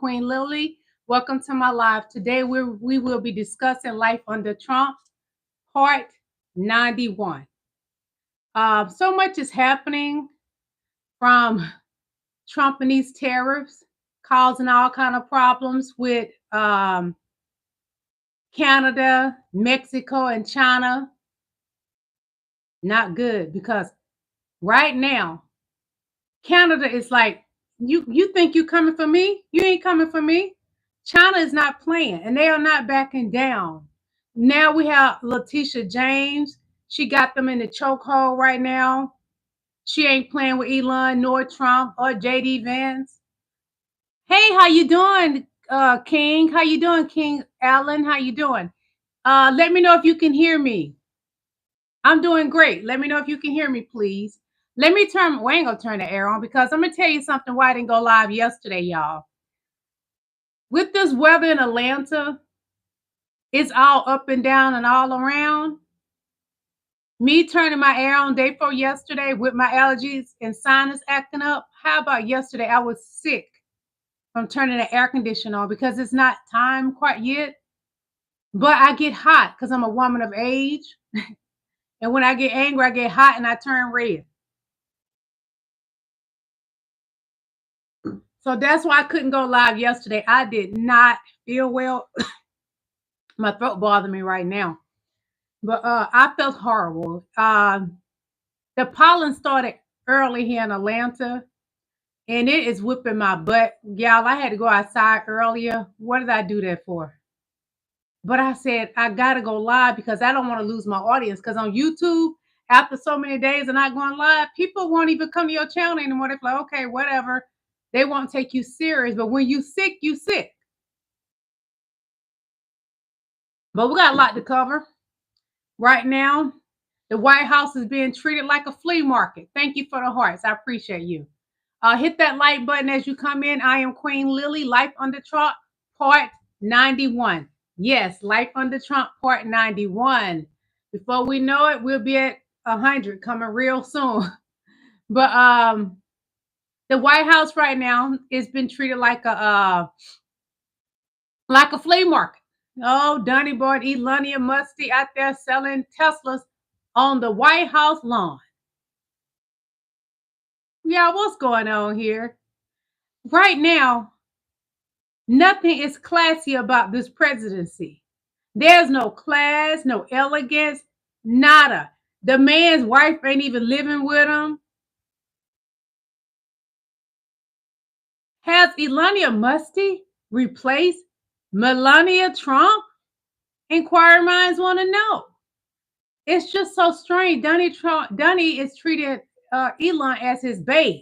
Queen Lillie. Welcome to my live. Today we will be discussing life under Trump, part 91. So much is happening from Trump and these tariffs, causing all kind of problems with Canada, Mexico, and China. Not good, because right now, Canada is like, you think you coming for me? You ain't coming for me. China is not playing, and they are not backing down. Now we have Letitia James. She got them in the chokehold right now. She ain't playing with Elon nor Trump or jdvance. Hey, how you doing, King? How you doing, King Allen? How you doing? Let me know if you can hear me. I'm doing great. Let me know if you can hear me, please. Let me turn, we ain't gonna turn the air on, because I'm gonna tell you something why I didn't go live yesterday, y'all. With this weather in Atlanta, it's all up and down and all around. Me turning my air on day 4 yesterday with my allergies and sinus acting up. How about yesterday? I was sick from turning the air conditioner on because it's not time quite yet. But I get hot because I'm a woman of age. And when I get angry, I get hot and I turn red. So that's why I couldn't go live yesterday. I did not feel well. My throat bothers me right now. But I felt horrible. The pollen started early here in Atlanta, and it is whipping my butt. Y'all, I had to go outside earlier. What did I do that for? But I said, I got to go live because I don't want to lose my audience. Because on YouTube, after so many days of not going live, people won't even come to your channel anymore. They're like, okay, whatever. They won't take you serious. But when you sick, you sick. But we got a lot to cover. Right now, the White House is being treated like a flea market. Thank you for the hearts. I appreciate you. Hit that like button as you come in. I am Queen Lillie, Life Under Trump, part 91. Yes, Life Under Trump, part 91. Before we know it, we'll be at 100 coming real soon. But the White House right now is been treated like a flea market. Oh, Donnie boy, Elon Musk out there selling Teslas on the White House lawn. Yeah, what's going on here? Right now, nothing is classy about this presidency. There's no class, no elegance, nada. The man's wife ain't even living with him. Has Elon Musk replaced Melania Trump? Inquiring minds want to know. It's just so strange. Donnie is treating Elon as his babe.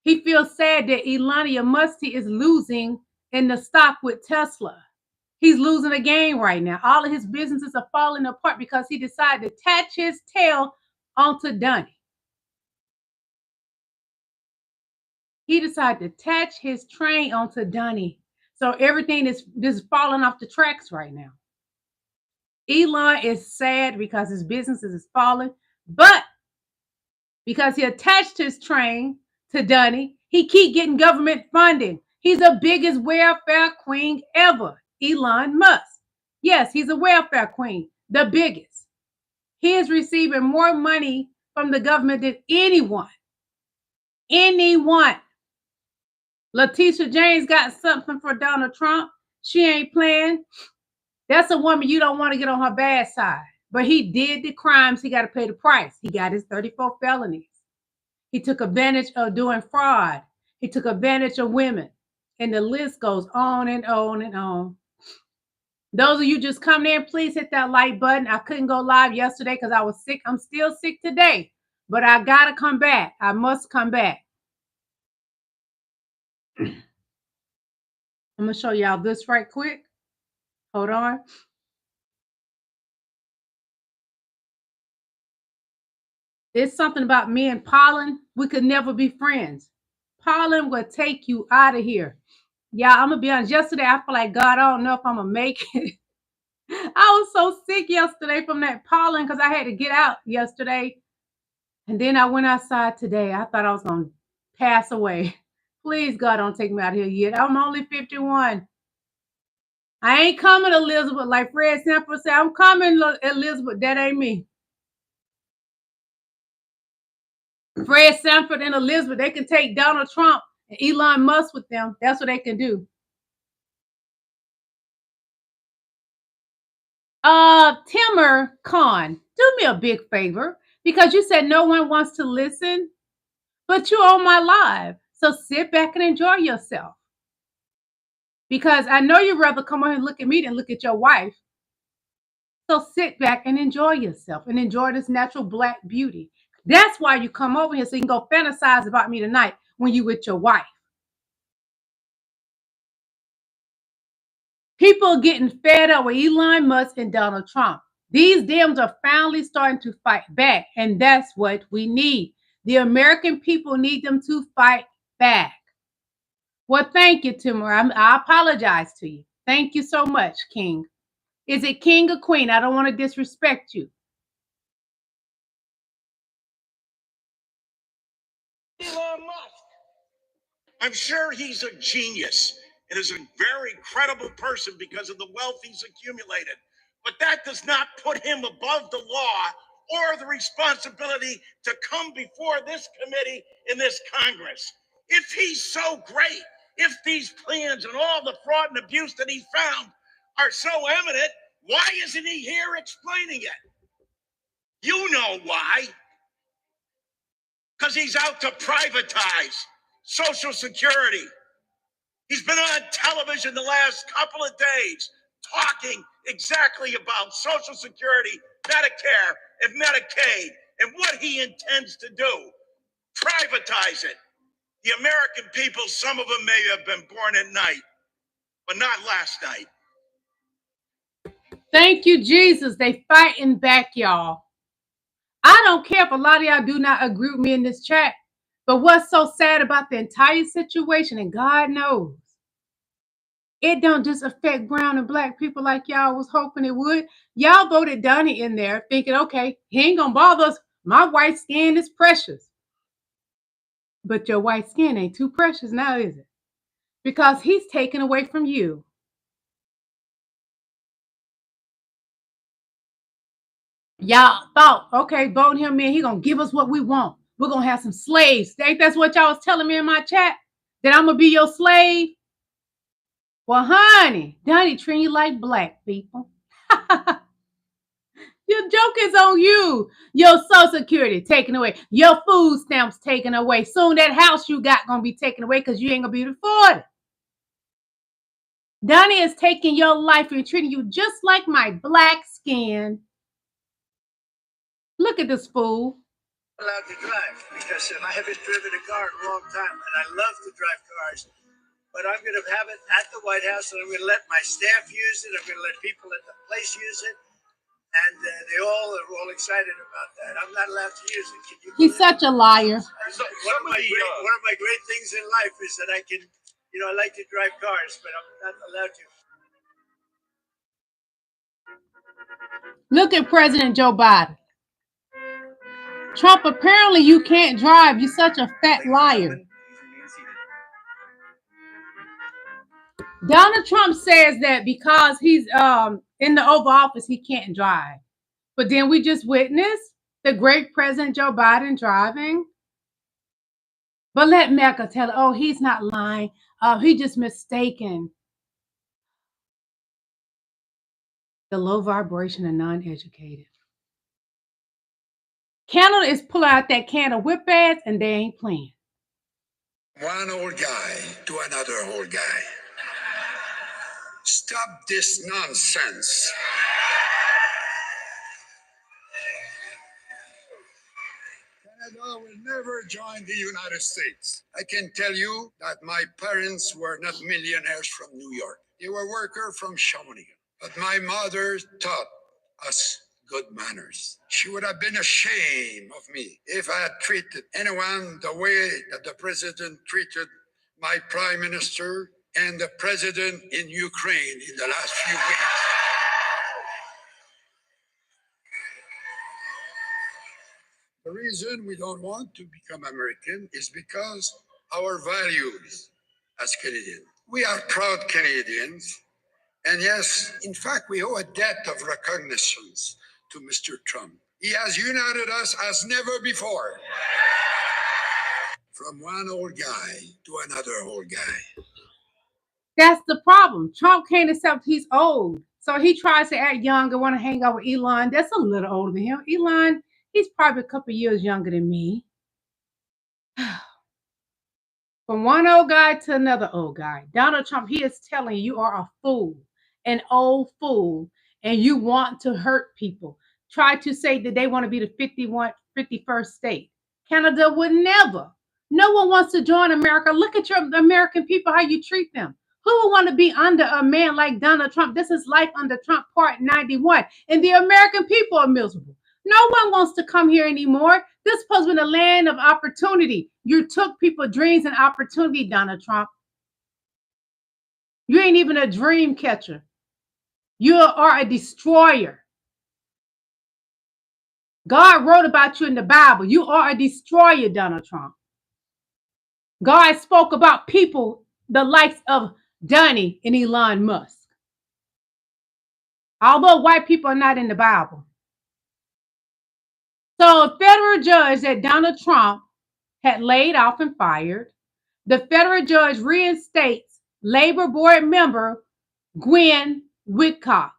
He feels sad that Elon Musk is losing in the stock with Tesla. He's losing the game right now. All of his businesses are falling apart because he decided to attach his tail onto Donnie. He decided to attach his train onto Donnie. So everything is just falling off the tracks right now. Elon is sad because his businesses is falling, but because he attached his train to Donnie, he keep getting government funding. He's the biggest welfare queen ever, Elon Musk. Yes, he's a welfare queen, the biggest. He is receiving more money from the government than anyone. Anyone. Letitia James got something for Donald Trump. She ain't playing. That's a woman you don't want to get on her bad side. But he did the crimes. He got to pay the price. He got his 34 felonies. He took advantage of doing fraud. He took advantage of women. And the list goes on and on and on. Those of you just coming in, please hit that like button. I couldn't go live yesterday because I was sick. I'm still sick today. But I got to come back. I must come back. I'm going to show y'all this right quick. Hold on. It's something about me and Pollen. We could never be friends. Pollen will take you out of here. Yeah, I'm going to be honest. Yesterday, I feel like, God, I don't know if I'm going to make it. I was so sick yesterday from that pollen because I had to get out yesterday. And then I went outside today. I thought I was going to pass away. Please, God, don't take me out here yet. I'm only 51. I ain't coming, Elizabeth. Like Fred Sanford said, I'm coming, Elizabeth. That ain't me. Fred Sanford and Elizabeth, they can take Donald Trump and Elon Musk with them. That's what they can do. Timur Khan, do me a big favor because you said no one wants to listen, but you're on my live. So sit back and enjoy yourself. Because I know you'd rather come on and look at me than look at your wife. So sit back and enjoy yourself and enjoy this natural black beauty. That's why you come over here so you can go fantasize about me tonight when you with your wife. People are getting fed up with Elon Musk and Donald Trump. These Dems are finally starting to fight back, and that's what we need. The American people need them to fight back. Well, thank you, Timur. I apologize to you. Thank you so much, King. Is it king or queen? I don't want to disrespect you. Elon Musk. I'm sure he's a genius and is a very credible person because of the wealth he's accumulated. But that does not put him above the law or the responsibility to come before this committee in this Congress. If he's so great, if these plans and all the fraud and abuse that he found are so evident, why isn't he here explaining it? You know why. Because he's out to privatize Social Security. He's been on television the last couple of days talking exactly about Social Security, Medicare, and Medicaid, and what he intends to do. Privatize it. The American people, some of them may have been born at night, but not last night. Thank you, Jesus. They fighting back, y'all. I don't care if a lot of y'all do not agree with me in this chat, but what's so sad about the entire situation, and God knows, it don't just affect brown and black people like y'all was hoping it would. Y'all voted Donnie in there thinking, okay, he ain't gonna bother us. My white skin is precious. But your white skin ain't too precious now, is it? Because he's taken away from you. Y'all thought, okay, voting him in, he gonna give us what we want. We're gonna have some slaves. Think that's what y'all was telling me in my chat? That I'm gonna be your slave? Well, honey, Donnie treating you like black people. Your joke is on you. Your Social Security taken away. Your food stamps taken away. Soon that house you got gonna be taken away because you ain't gonna be able to afford it. Donnie is taking your life and treating you just like my black skin. Look at this fool. Allowed to drive because I haven't driven a car in a long time, and I love to drive cars. But I'm going to have it at the White House, and I'm going to let my staff use it. I'm going to let people at the place use it, and they all are all excited about that. I'm not allowed to use it. Can you He's such a liar. One of my great things in life is that I can, I like to drive cars, but I'm not allowed to. Look at President Joe Biden. Trump, apparently you can't drive. You're such a fat liar. Donald Trump says that because he's in the Oval Office, he can't drive. But then we just witnessed the great President Joe Biden driving. But let Mecca tell, oh, he's not lying. He just mistaken. The low vibration and non-educated. Canada is pulling out that can of whip ass and they ain't playing. One old guy to another old guy. Stop this nonsense. Canada will never join the United States. I can tell you that my parents were not millionaires from New York. They were workers from Shawinigan. But my mother taught us good manners. She would have been ashamed of me if I had treated anyone the way that the president treated my prime minister and the president in Ukraine in the last few weeks. The reason we don't want to become American is because our values as Canadians. We are proud Canadians. And yes, in fact, we owe a debt of recognition to Mr. Trump. He has united us as never before. From one old guy to another old guy. That's the problem. Trump can't accept he's old. So he tries to act young and want to hang out with Elon. That's a little older than him. Elon, he's probably a couple years younger than me. From one old guy to another old guy. Donald Trump, he is telling you are a fool, an old fool, and you want to hurt people. Try to say that they want to be the 51st state. Canada would never. No one wants to join America. Look at your American people, how you treat them. Who would want to be under a man like Donald Trump? This is life under Trump part 91. And the American people are miserable. No one wants to come here anymore. This is supposed to be the land of opportunity. You took people's dreams and opportunity, Donald Trump. You ain't even a dream catcher. You are a destroyer. God wrote about you in the Bible. You are a destroyer, Donald Trump. God spoke about people, the likes of Donnie and Elon Musk. Although white people are not in the Bible. So a federal judge that Donald Trump had laid off and fired, the federal judge reinstates Labor Board member Gwen Whitcox.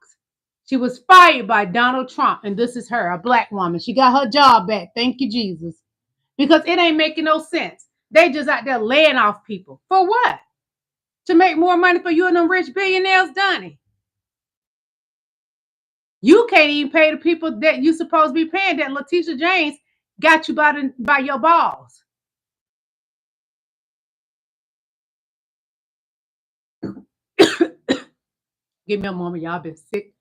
She was fired by Donald Trump, and this is her, a black woman. She got her job back. Thank you, Jesus. Because it ain't making no sense. They just out there laying off people. For what? To make more money for you and them rich billionaires, Donnie. You can't even pay the people that you supposed to be paying, that Letitia James got you by your balls. Give me a moment, y'all been sick.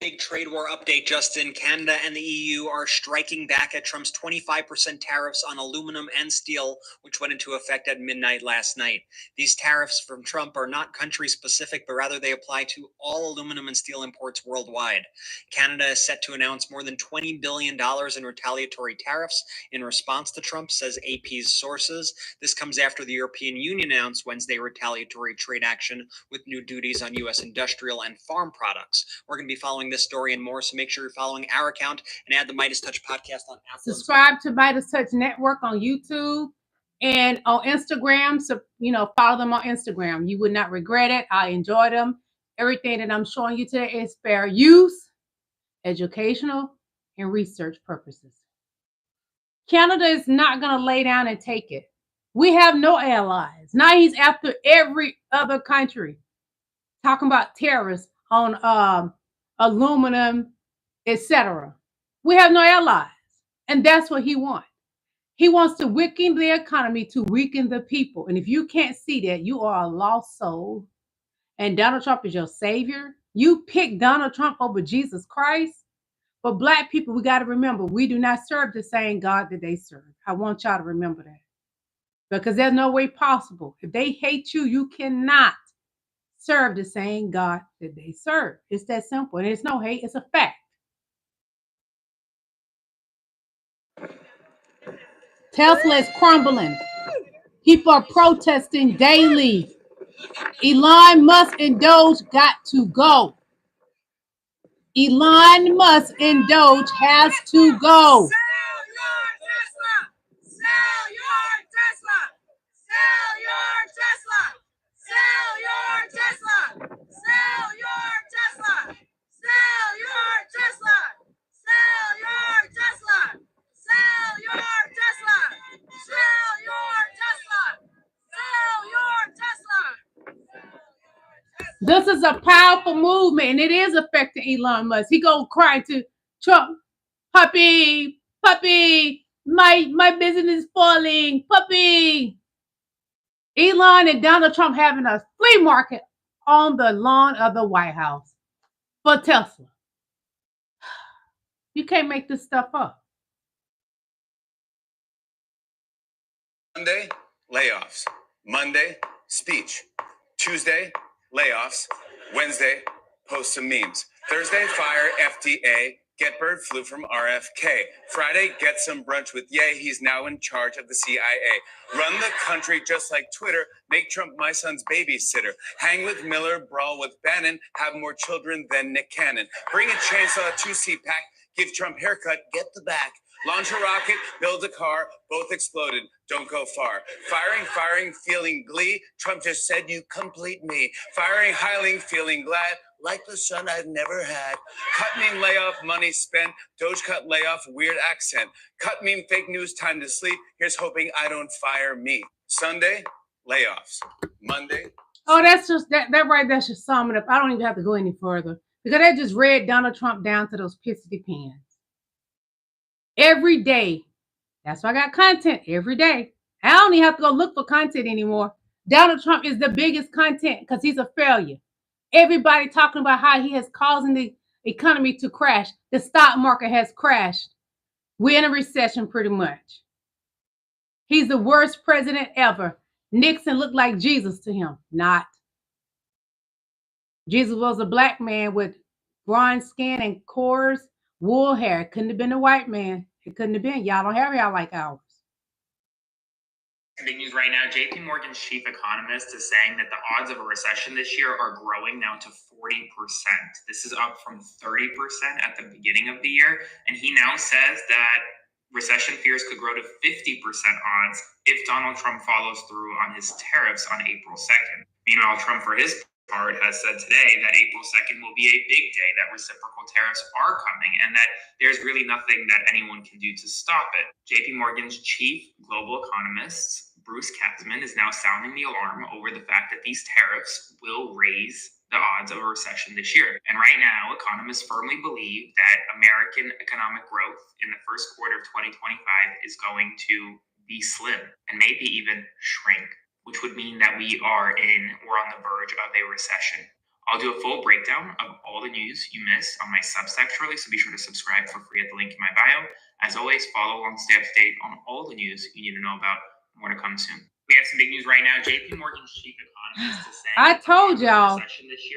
Big trade war update, Justin. Canada and the EU are striking back at Trump's 25% tariffs on aluminum and steel, which went into effect at midnight last night. These tariffs from Trump are not country-specific, but rather they apply to all aluminum and steel imports worldwide. Canada is set to announce more than $20 billion in retaliatory tariffs in response to Trump, says AP's sources. This comes after the European Union announced Wednesday retaliatory trade action with new duties on U.S. industrial and farm products. We're going to be following this story and more, so make sure you're following our account and add the Midas Touch podcast on Apple. Subscribe to Midas Touch Network on YouTube and on Instagram. So, follow them on Instagram. You would not regret it. I enjoy them. Everything that I'm showing you today is fair use, educational, and research purposes. Canada is not going to lay down and take it. We have no allies. Now he's after every other country, talking about terrorists on aluminum, etc. We have no allies, and that's what he wants. He wants to weaken the economy to weaken the people. And if you can't see that, you are a lost soul, and Donald Trump is your savior. You pick Donald Trump over Jesus Christ. But black people, we got to remember, we do not serve the same God that they serve. I want y'all to remember that, because there's no way possible. If they hate you, you cannot serve the same God that they serve. It's that simple. And it's no hate, it's a fact. Tesla is crumbling. People are protesting daily. Elon Musk and Doge got to go. Elon Musk and Doge has to go. Sell your Tesla! Sell your Tesla! Sell your Tesla! Sell your Tesla! Sell your Tesla! Sell your Tesla! Sell your Tesla! Sell your Tesla! Sell your Tesla! Sell your Tesla! This is a powerful movement, and it is affecting Elon Musk. He gonna cry to Trump, puppy, my business is falling, puppy. Elon and Donald Trump having a flea market on the lawn of the White House for Tesla. You can't make this stuff up. Monday, layoffs. Monday, speech. Tuesday, layoffs. Wednesday, post some memes. Thursday, fire FDA. Get bird flu from RFK. Friday, get some brunch with Ye. He's now in charge of the CIA. Run the country just like Twitter. Make Trump my son's babysitter. Hang with Miller, brawl with Bannon. Have more children than Nick Cannon. Bring a chainsaw, 2C pack. Give Trump haircut, get the back. Launch a rocket, build a car, both exploded, don't go far. Firing, feeling glee. Trump just said you complete me. Firing, hiling, feeling glad, like the son I've never had. Cut meme layoff, money spent. Doge cut layoff, weird accent. Cut meme fake news, time to sleep. Here's hoping I don't fire me. Sunday, layoffs. Monday. Oh, that's just that right there should sum it up. I don't even have to go any further because they just read Donald Trump down to those pissy pants. Every day. That's why I got content every day. I don't even have to go look for content anymore. Donald Trump is the biggest content because he's a failure. Everybody talking about how he is causing the economy to crash. The stock market has crashed. We're in a recession pretty much. He's the worst president ever. Nixon looked like Jesus to him. Not. Jesus was a black man with bronze skin and coarse wool hair. Couldn't have been a white man. It couldn't have been. Y'all don't have y'all like ours. Big news right now, JP Morgan's chief economist is saying that the odds of a recession this year are growing now to 40%. This is up from 30% at the beginning of the year. And he now says that recession fears could grow to 50% odds if Donald Trump follows through on his tariffs on April 2nd. Meanwhile, Trump, for his part, has said today that April 2nd will be a big day, that reciprocal tariffs are coming, and that there's really nothing that anyone can do to stop it. JP Morgan's chief global economist, Bruce Kasman, is now sounding the alarm over the fact that these tariffs will raise the odds of a recession this year. And right now, economists firmly believe that American economic growth in the first quarter of 2025 is going to be slim and maybe even shrink, which would mean that we're on the verge of a recession. I'll do a full breakdown of all the news you missed on my Substack shortly, so be sure to subscribe for free at the link in my bio. As always, follow along, stay up to date on all the news you need to know about. More to come soon. We have some big news right now. JP Morgan's chief economist is saying I told y'all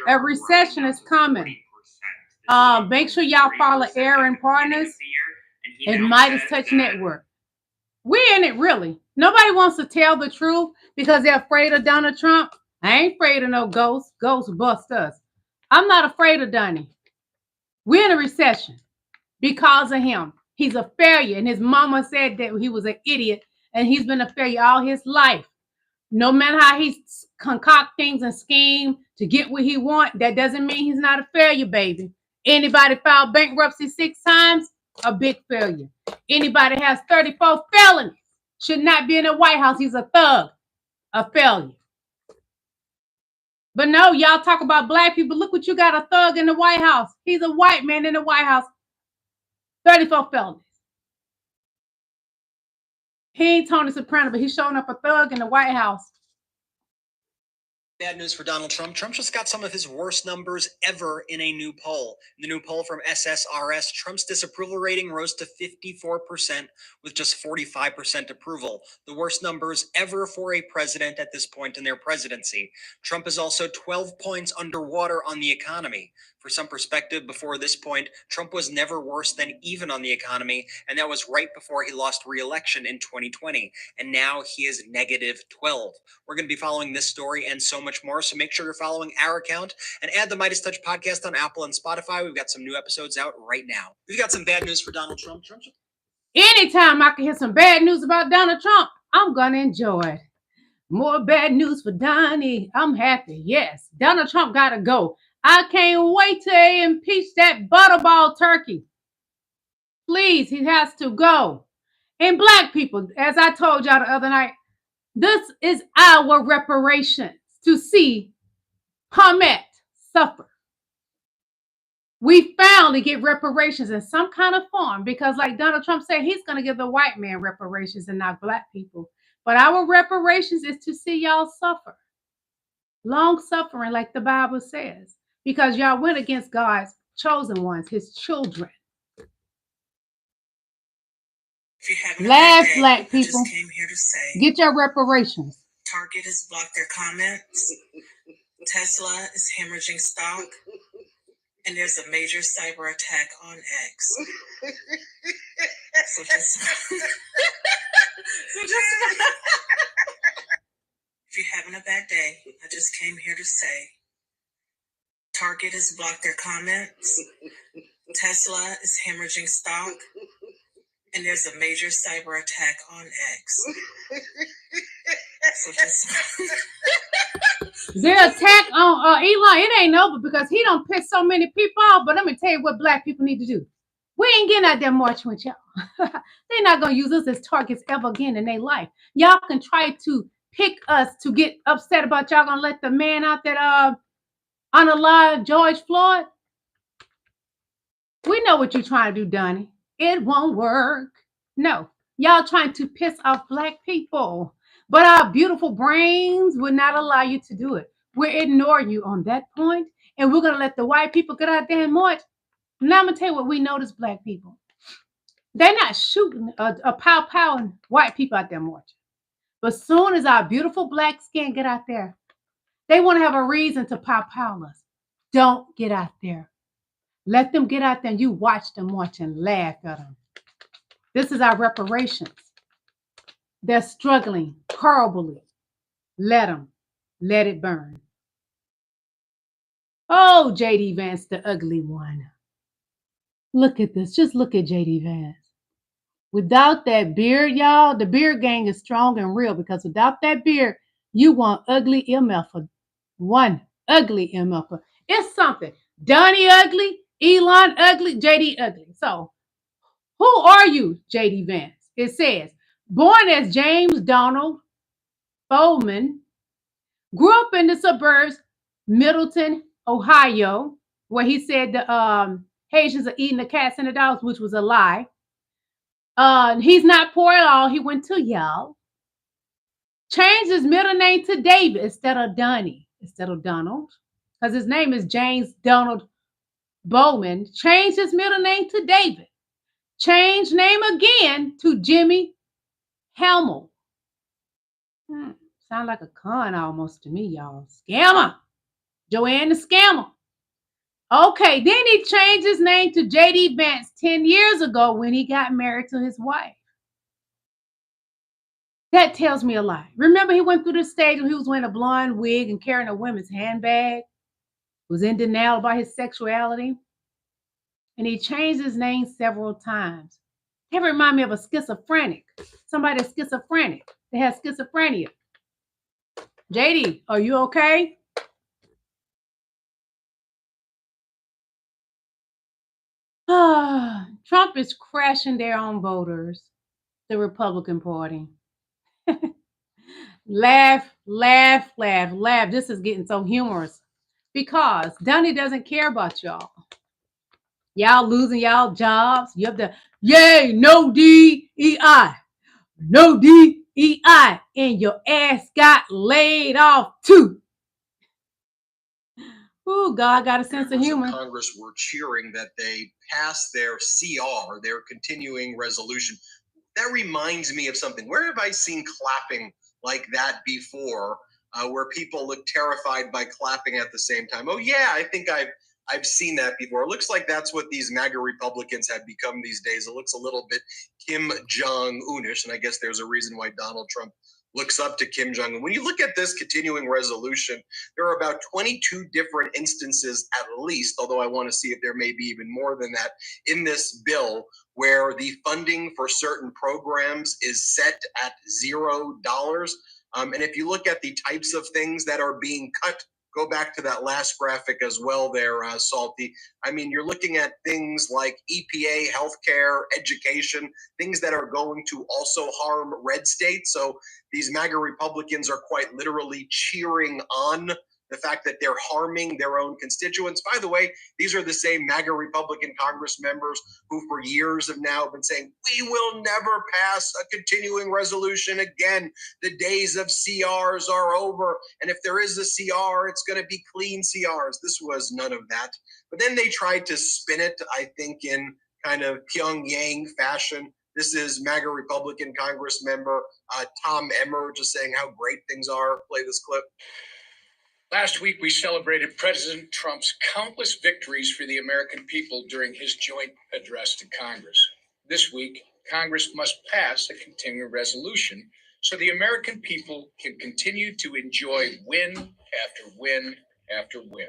a recession is coming. Make sure y'all follow Aaron Partners and Midas Touch Network. We're in it, really. Nobody wants to tell the truth because they're afraid of Donald Trump. I ain't afraid of no ghosts. Ghosts bust us. I'm not afraid of Donnie. We're in a recession because of him. He's a failure. And his mama said that he was an idiot. And he's been a failure all his life. No matter how he concoct things and scheme to get what he wants, that doesn't mean he's not a failure, baby. Anybody filed bankruptcy 6 times? A big failure. Anybody has 34 felonies should not be in the White House. He's a thug. A failure. But no, y'all talk about black people. Look what you got, a thug in the White House. He's a white man in the White House. 34 felonies. He ain't Tony Soprano, but he's showing up a thug in the White House. Bad news for Donald Trump. Trump just got some of his worst numbers ever in a new poll. In the new poll from SSRS, Trump's disapproval rating rose to 54% with just 45% approval. The worst numbers ever for a president at this point in their presidency. Trump is also 12 points underwater on the economy. For some perspective, before this point, Trump was never worse than even on the economy, and that was right before he lost re-election in 2020. And now he is negative 12. We're going to be following this story and so much more, so make sure you're following our account and add the Midas Touch podcast on Apple and Spotify. We've got some new episodes out right now. We've got some bad news for Donald Trump. Anytime I can hear some bad news about Donald Trump, I'm going to enjoy it. More bad news for Donnie. I'm happy. Yes, Donald Trump got to go. I can't wait to impeach that butterball turkey. Please, he has to go. And black people, as I told y'all the other night, this is our reparations to see Hamet suffer. We finally get reparations in some kind of form because like Donald Trump said, he's going to give the white man reparations and not black people. But our reparations is to see y'all suffer. Long suffering like the Bible says. Because y'all went against God's chosen ones, his children. Last black people, just came here to say, get your reparations. Target has blocked their comments. Tesla is hemorrhaging stock, and there's a major cyber attack on X. So just if you're having a bad day, I just came here to say Target has blocked their comments. Tesla is hemorrhaging stock, and there's a major cyber attack on X. So just their attack on Elon, it ain't over because he don't piss so many people off. But let me tell you what black people need to do. We ain't getting out there marching with y'all. They're not gonna use us as targets ever again in their life. Y'all can try to pick us to get upset about y'all gonna let the man out that unalive George Floyd. We know what you're trying to do, Donnie. It won't work. No, y'all trying to piss off black people. But our beautiful brains would not allow you to do it. We're ignoring you on that point, and we're going to let the white people get out there and march. Now I'm going to tell you what we notice, black people. They're not shooting a pow and white people out there marching. But as soon as our beautiful black skin get out there, they want to have a reason to pow us. Don't get out there. Let them get out there and you watch them march and laugh at them. This is our reparations. They're struggling horribly. Let them. Let it burn. Oh, jdvance, the ugly one. Look at this. Just look at jdvance. Without that beard, y'all, the beard gang is strong and real because without that beard, you want ugly MF. One ugly MF. It's something. Donnie ugly, Elon ugly, JD ugly. So, who are you, jdvance? It says, born as James Donald Bowman, grew up in the suburbs, Middleton, Ohio, where he said the Haitians are eating the cats and the dogs, which was a lie. He's not poor at all. He went to Yale. Changed his middle name to David instead of Donnie, instead of Donald, because his name is James Donald Bowman. Changed his middle name to David. Changed name again to Jimmy Hamill. Sound like a con almost to me, y'all. Scammer. Joanne the scammer. Okay, then he changed his name to jdvance 10 years ago when he got married to his wife. That tells me a lot. Remember, he went through the stage when he was wearing a blonde wig and carrying a women's handbag, was in denial about his sexuality, and he changed his name several times. That remind me of a schizophrenic. Somebody that's schizophrenic. They have schizophrenia. JD, are you okay? Trump is crashing their own voters, the Republican Party. Laugh, laugh, laugh, laugh. This is getting so humorous because Donnie doesn't care about y'all. Y'all losing y'all jobs. You have to, yay, no DEI. No DEI. And your ass got laid off too. Oh, God got a sense of humor. Congress were cheering that they passed their CR, their continuing resolution. That reminds me of something. Where have I seen clapping like that before, where people look terrified by clapping at the same time? Oh yeah, I think I've seen that before. It looks like that's what these MAGA Republicans have become these days. It looks a little bit Kim Jong-unish, and I guess there's a reason why Donald Trump looks up to Kim Jong-un. When you look at this continuing resolution, there are about 22 different instances at least, although I want to see if there may be even more than that, in this bill where the funding for certain programs is set at $0. And if you look at the types of things that are being cut, go back to that last graphic as well there, Salty. I mean, you're looking at things like EPA, healthcare, education, things that are going to also harm red states. So these MAGA Republicans are quite literally cheering on the fact that they're harming their own constituents. By the way, these are the same MAGA Republican Congress members who for years have now been saying, we will never pass a continuing resolution again. The days of CRs are over. And if there is a CR, it's going to be clean CRs. This was none of that. But then they tried to spin it, I think, in kind of Pyongyang fashion. This is MAGA Republican Congress member Tom Emmer just saying how great things are. Play this clip. Last week, we celebrated President Trump's countless victories for the American people during his joint address to Congress. This week, Congress must pass a continuing resolution so the American people can continue to enjoy win after win after win.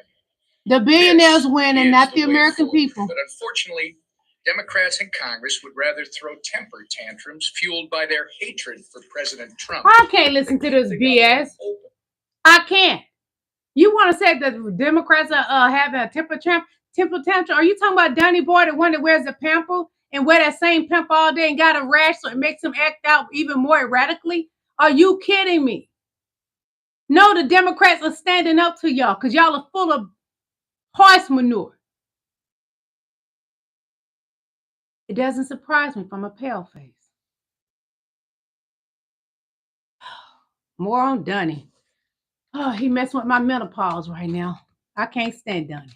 The billionaires This win and is not the way American forward. people. But unfortunately, Democrats in Congress would rather throw temper tantrums fueled by their hatred for President Trump. I can't listen to this BS. I can't. You want to say that the Democrats are having a temper tantrum? Are you talking about Donnie Boy, the one that wears a pamper and wear that same pamper all day and got a rash so it makes him act out even more erratically? Are you kidding me? No, the Democrats are standing up to y'all because y'all are full of horse manure. It doesn't surprise me from a pale face. More on Donnie. Oh, he messing with my menopause right now. I can't stand Donnie.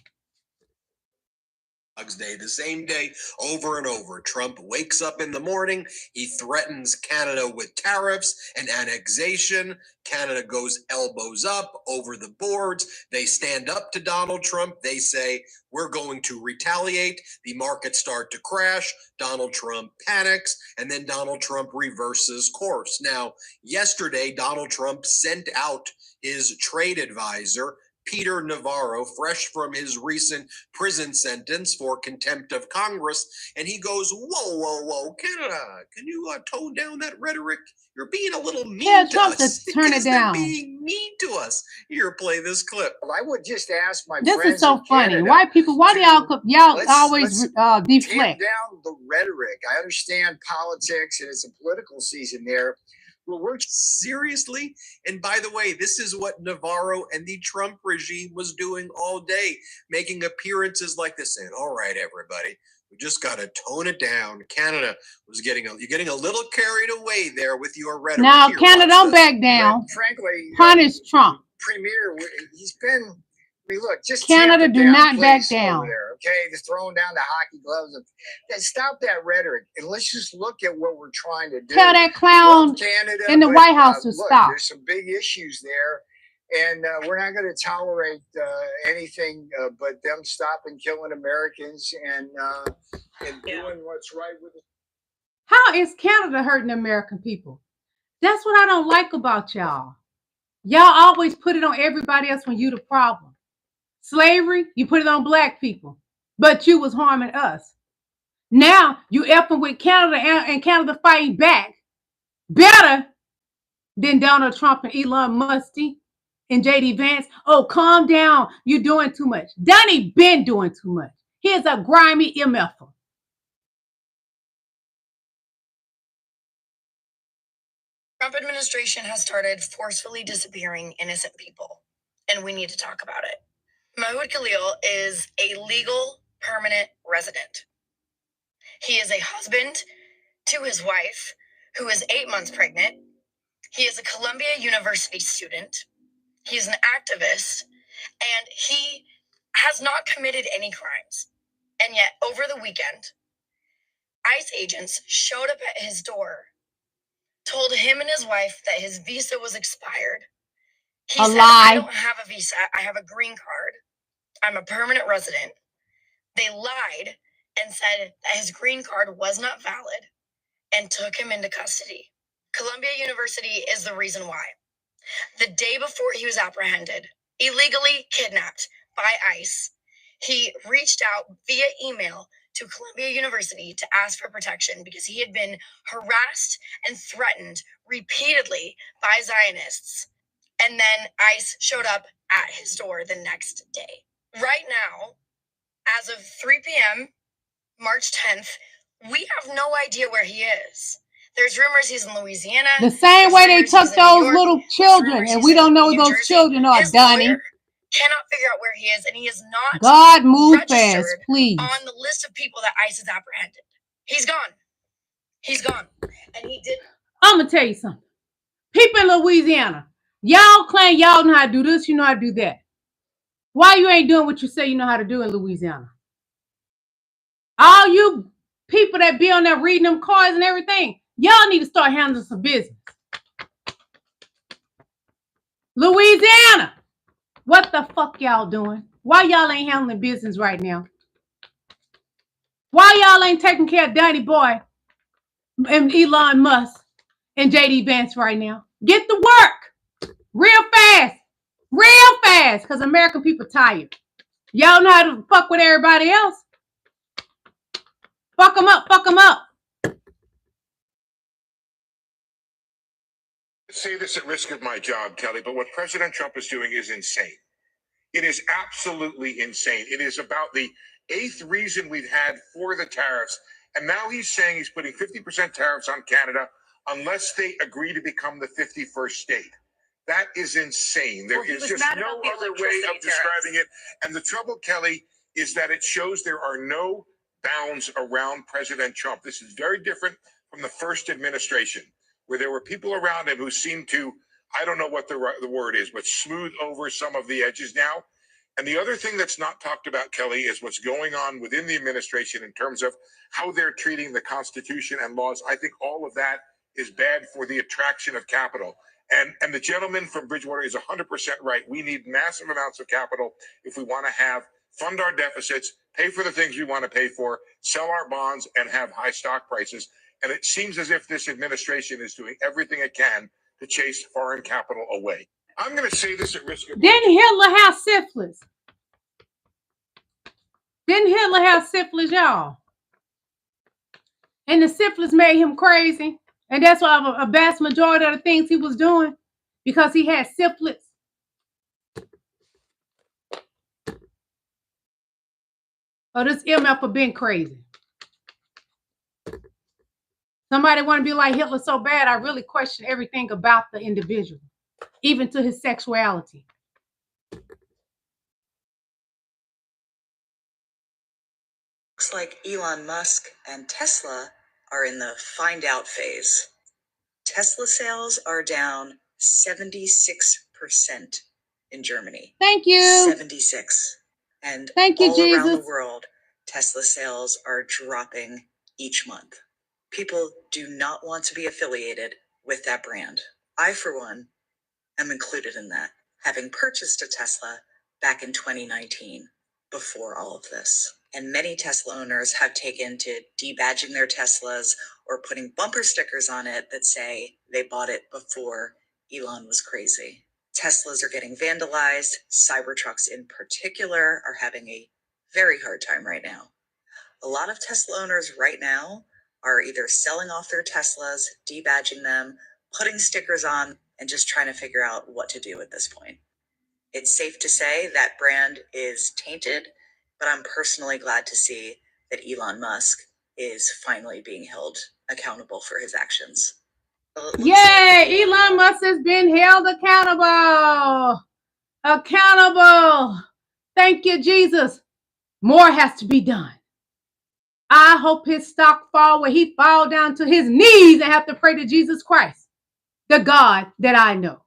Day, the same day, over and over. Trump wakes up in the morning, he threatens Canada with tariffs and annexation. Canada goes elbows up over the boards. They stand up to Donald Trump. They say, we're going to retaliate. The markets start to crash. Donald Trump panics, and then Donald Trump reverses course. Now, yesterday, Donald Trump sent out his trade advisor, Peter Navarro, fresh from his recent prison sentence for contempt of Congress, and he goes, whoa, Canada, can you tone down that rhetoric? You're being a little mean to us. Turn it down. They're being mean to us. Here, play this clip. Well, I would just ask my this friends is so in funny. Canada White people, why do y'all always tamp deflect? down the rhetoric. I understand politics and it's a political season there. Well, we're seriously. And by the way, this is what Navarro and the Trump regime was doing all day, making appearances like this, saying, all right, everybody, we just got to tone it down. Canada was you're getting a little carried away there with your rhetoric. Now, Canada, don't back down. But frankly, punish Trump. Premier, he's been. I mean, look, just Canada do not back down. There, okay, they're throwing down the hockey gloves. Stop that rhetoric, and let's just look at what we're trying to do. Tell that clown Canada, in the White House to look, stop. There's some big issues there, and we're not going to tolerate anything but them stopping killing Americans and doing what's right with it. How is Canada hurting the American people? That's what I don't like about y'all. Y'all always put it on everybody else when you the problem. Slavery, you put it on black people, but you was harming us. Now you effing with Canada and Canada fighting back better than Donald Trump and Elon Musk and jdvance. Oh, calm down. You're doing too much. Donnie been doing too much. Here's a grimy MFer. Trump administration has started forcefully disappearing innocent people, and we need to talk about it. Mahoud Khalil is a legal permanent resident. He is a husband to his wife, who is 8 months pregnant. He is a Columbia University student. He is an activist, and he has not committed any crimes. And yet, over the weekend, ICE agents showed up at his door, told him and his wife that his visa was expired. He said, I don't have a visa. I have a green card. I'm a permanent resident. They lied and said that his green card was not valid and took him into custody. Columbia University is the reason why. The day before he was apprehended, illegally kidnapped by ICE, he reached out via email to Columbia University to ask for protection because he had been harassed and threatened repeatedly by Zionists. And then ICE showed up at his door the next day. Right now, as of 3 p.m., March 10th, we have no idea where he is. There's rumors he's in Louisiana. The same way they took those little children, and we don't know who those children are, Donnie. Cannot figure out where he is, and he is not God move fast, please. On the list of people that ICE has apprehended. He's gone. He's gone. And he did. I'm going to tell you something. People in Louisiana, y'all claim y'all know how to do this, you know how to do that. Why you ain't doing what you say you know how to do in Louisiana? All you people that be on there reading them cards and everything, y'all need to start handling some business. Louisiana, What the fuck y'all doing? Why y'all ain't handling business right now? Why y'all ain't taking care of Danny Boy and Elon Musk and jdvance right now? Get to work real fast. Real fast. Because American people tired. Y'all know how to fuck with everybody else. Fuck them up. Fuck them up. I say this at risk of my job, Kelly, but what President Trump is doing is insane. It is absolutely insane. It is about the 8th reason we've had for the tariffs. And now he's saying he's putting 50% tariffs on Canada unless they agree to become the 51st state. That is insane. There is just no other way of describing it. And the trouble, Kelly, is that it shows there are no bounds around President Trump. This is very different from the first administration, where there were people around him who seemed to, I don't know what the word is, but smooth over some of the edges now. And the other thing that's not talked about, Kelly, is what's going on within the administration in terms of how they're treating the Constitution and laws. I think all of that is bad for the attraction of capital. And the gentleman from Bridgewater is 100% right. We need massive amounts of capital if we want to fund our deficits, pay for the things we want to pay for, sell our bonds, and have high stock prices. And it seems as if this administration is doing everything it can to chase foreign capital away. I'm going to say this at risk of... Didn't Hitler have syphilis? Didn't Hitler have syphilis, y'all? And the syphilis made him crazy. And that's why a vast majority of the things he was doing, because he had syphilis. Oh, this MF for being crazy. Somebody want to be like Hitler so bad, I really question everything about the individual, even to his sexuality. Looks like Elon Musk and Tesla are in the find out phase. Tesla sales are down 76% in Germany. Thank you. 76. And thank you, all Jesus. Around the world, Tesla sales are dropping each month. People do not want to be affiliated with that brand. I, for one, am included in that, having purchased a Tesla back in 2019, before all of this. And many Tesla owners have taken to debadging their Teslas or putting bumper stickers on it that say they bought it before Elon was crazy. Teslas are getting vandalized. Cybertrucks in particular are having a very hard time right now. A lot of Tesla owners right now are either selling off their Teslas, debadging them, putting stickers on, and just trying to figure out what to do at this point. It's safe to say that brand is tainted, but I'm personally glad to see that Elon Musk is finally being held accountable for his actions. Yay! Elon Musk has been held accountable. Accountable. Thank you, Jesus. More has to be done. I hope his stock fall where he fall down to his knees and have to pray to Jesus Christ, the God that I know.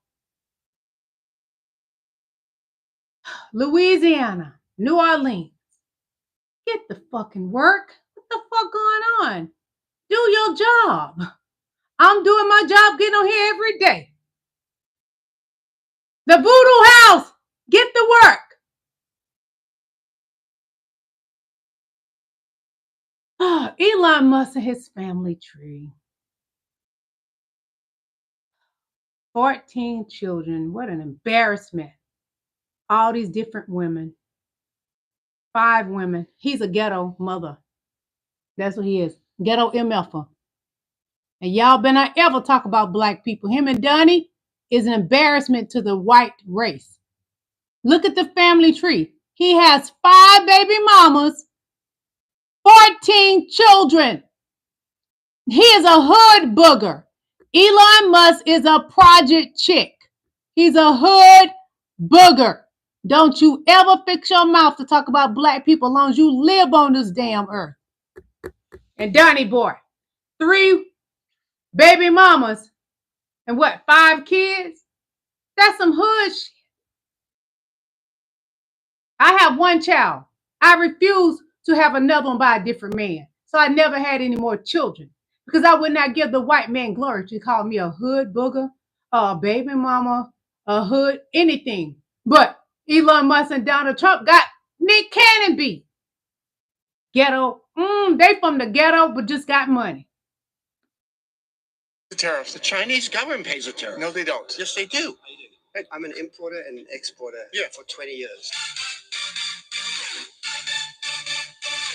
Louisiana, New Orleans. Get the fucking work. What the fuck going on? Do your job. I'm doing my job, getting on here every day. The Voodoo House, get to work. Elon Musk and his family tree. 14 children. What an embarrassment. All these different women. 5 women. He's a ghetto mother. That's what he is. Ghetto MFer. And y'all better not ever talk about black people. Him and Donnie is an embarrassment to the white race. Look at the family tree. He has 5 baby mamas, 14 children. He is a hood booger. Elon Musk is a project chick. He's a hood booger. Don't you ever fix your mouth to talk about black people as long as you live on this damn earth. And Donnie boy, 3 baby mamas and what, 5 kids? That's some hood shit. I have 1 child. I refuse to have another one by a different man. So I never had any more children because I would not give the white man glory to call me a hood booger, a baby mama, a hood, anything. But Elon Musk and Donald Trump got Nick Cannon beat. Ghetto. They from the ghetto, but just got money. The tariffs. The Chinese government pays the tariff. No, they don't. Yes, they do. I'm an importer and an exporter for 20 years.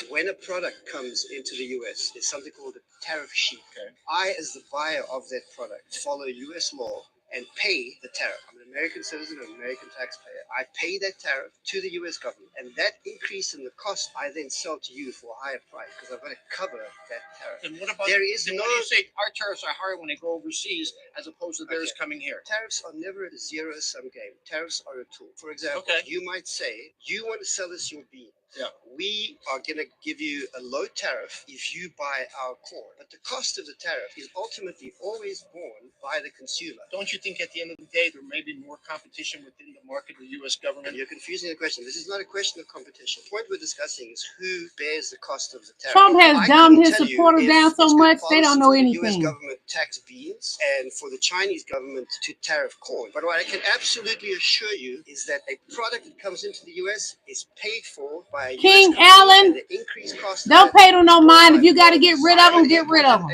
When a product comes into the US, there's something called a tariff sheet. Okay. I, as the buyer of that product, follow US law and pay the tariff. I'm an American citizen, an American taxpayer. I pay that tariff to the US government, and that increase in the cost, I then sell to you for a higher price because I've got to cover that tariff. And what about There is then no. Why do you say our tariffs are higher when they go overseas as opposed to theirs coming here? Tariffs are never a zero-sum game. Tariffs are a tool. For example, you might say, you want to sell us your beans. Yeah. We are going to give you a low tariff if you buy our corn. But the cost of the tariff is ultimately always borne by the consumer. Don't you think at the end of the day there may be more competition within the market of the U.S. government? And you're confusing the question. This is not a question of competition. The point we're discussing is who bears the cost of the tariff. Trump has dumbed his supporters down so much they don't know anything. The U.S. government tax beans and for the Chinese government to tariff corn. But what I can absolutely assure you is that a product that comes into the U.S. is paid for by a King US Allen, and the increased cost don't pay them no mind. If you got to get rid of them, get rid of them.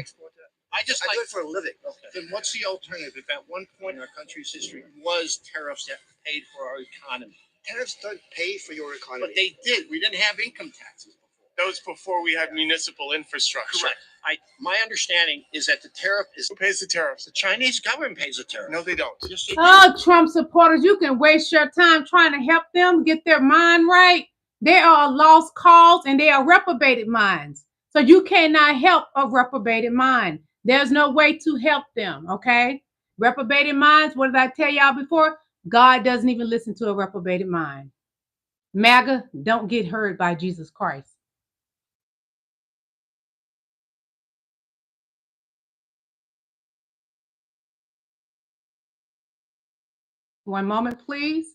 I do it for a living. Okay. Then what's the alternative if at one point in our country's history was tariffs that paid for our economy? Tariffs don't pay for your economy. But they did. We didn't have income taxes before. That was before we had municipal infrastructure. Correct. My understanding is that the tariff is who pays the tariffs? The Chinese government pays the tariff. No, they don't. Yes, they do. Oh, Trump supporters, you can waste your time trying to help them get their mind right. They are a lost cause and they are reprobated minds. So you cannot help a reprobated mind. There's no way to help them, okay? Reprobated minds, what did I tell y'all before? God doesn't even listen to a reprobated mind. MAGA, don't get heard by Jesus Christ. One moment, please.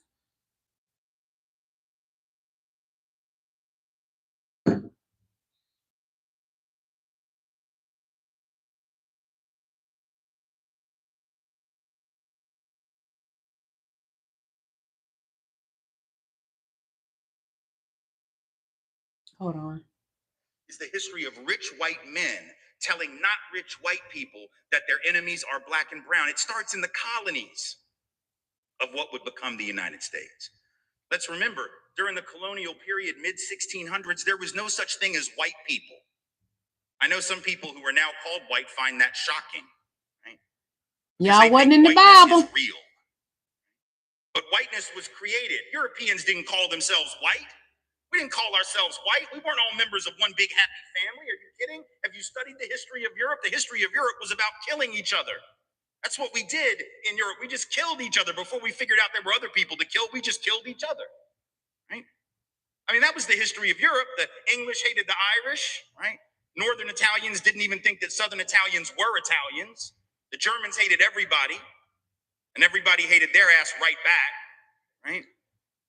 Hold on. Is the history of rich white men telling not rich white people that their enemies are black and brown. It starts in the colonies of what would become the United States. Let's remember, during the colonial period, mid-1600s, there was no such thing as white people. I know some people who are now called white find that shocking. Right? Y'all wasn't in the Bible. Is real. But whiteness was created. Europeans didn't call themselves white. We didn't call ourselves white. We weren't all members of one big happy family. Are you kidding? Have you studied the history of Europe? The history of Europe was about killing each other. That's what we did in Europe. We just killed each other before we figured out there were other people to kill. We just killed each other, right? I mean, that was the history of Europe. The English hated the Irish, right? Northern Italians didn't even think that Southern Italians were Italians. The Germans hated everybody, and everybody hated their ass right back, right?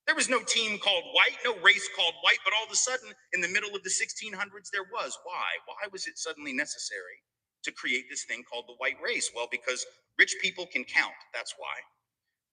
There was no team called white, no race called white, but all of a sudden, in the middle of the 1600s, there was. Why? Why was it suddenly necessary to create this thing called the white race? Well, because rich people can count, that's why.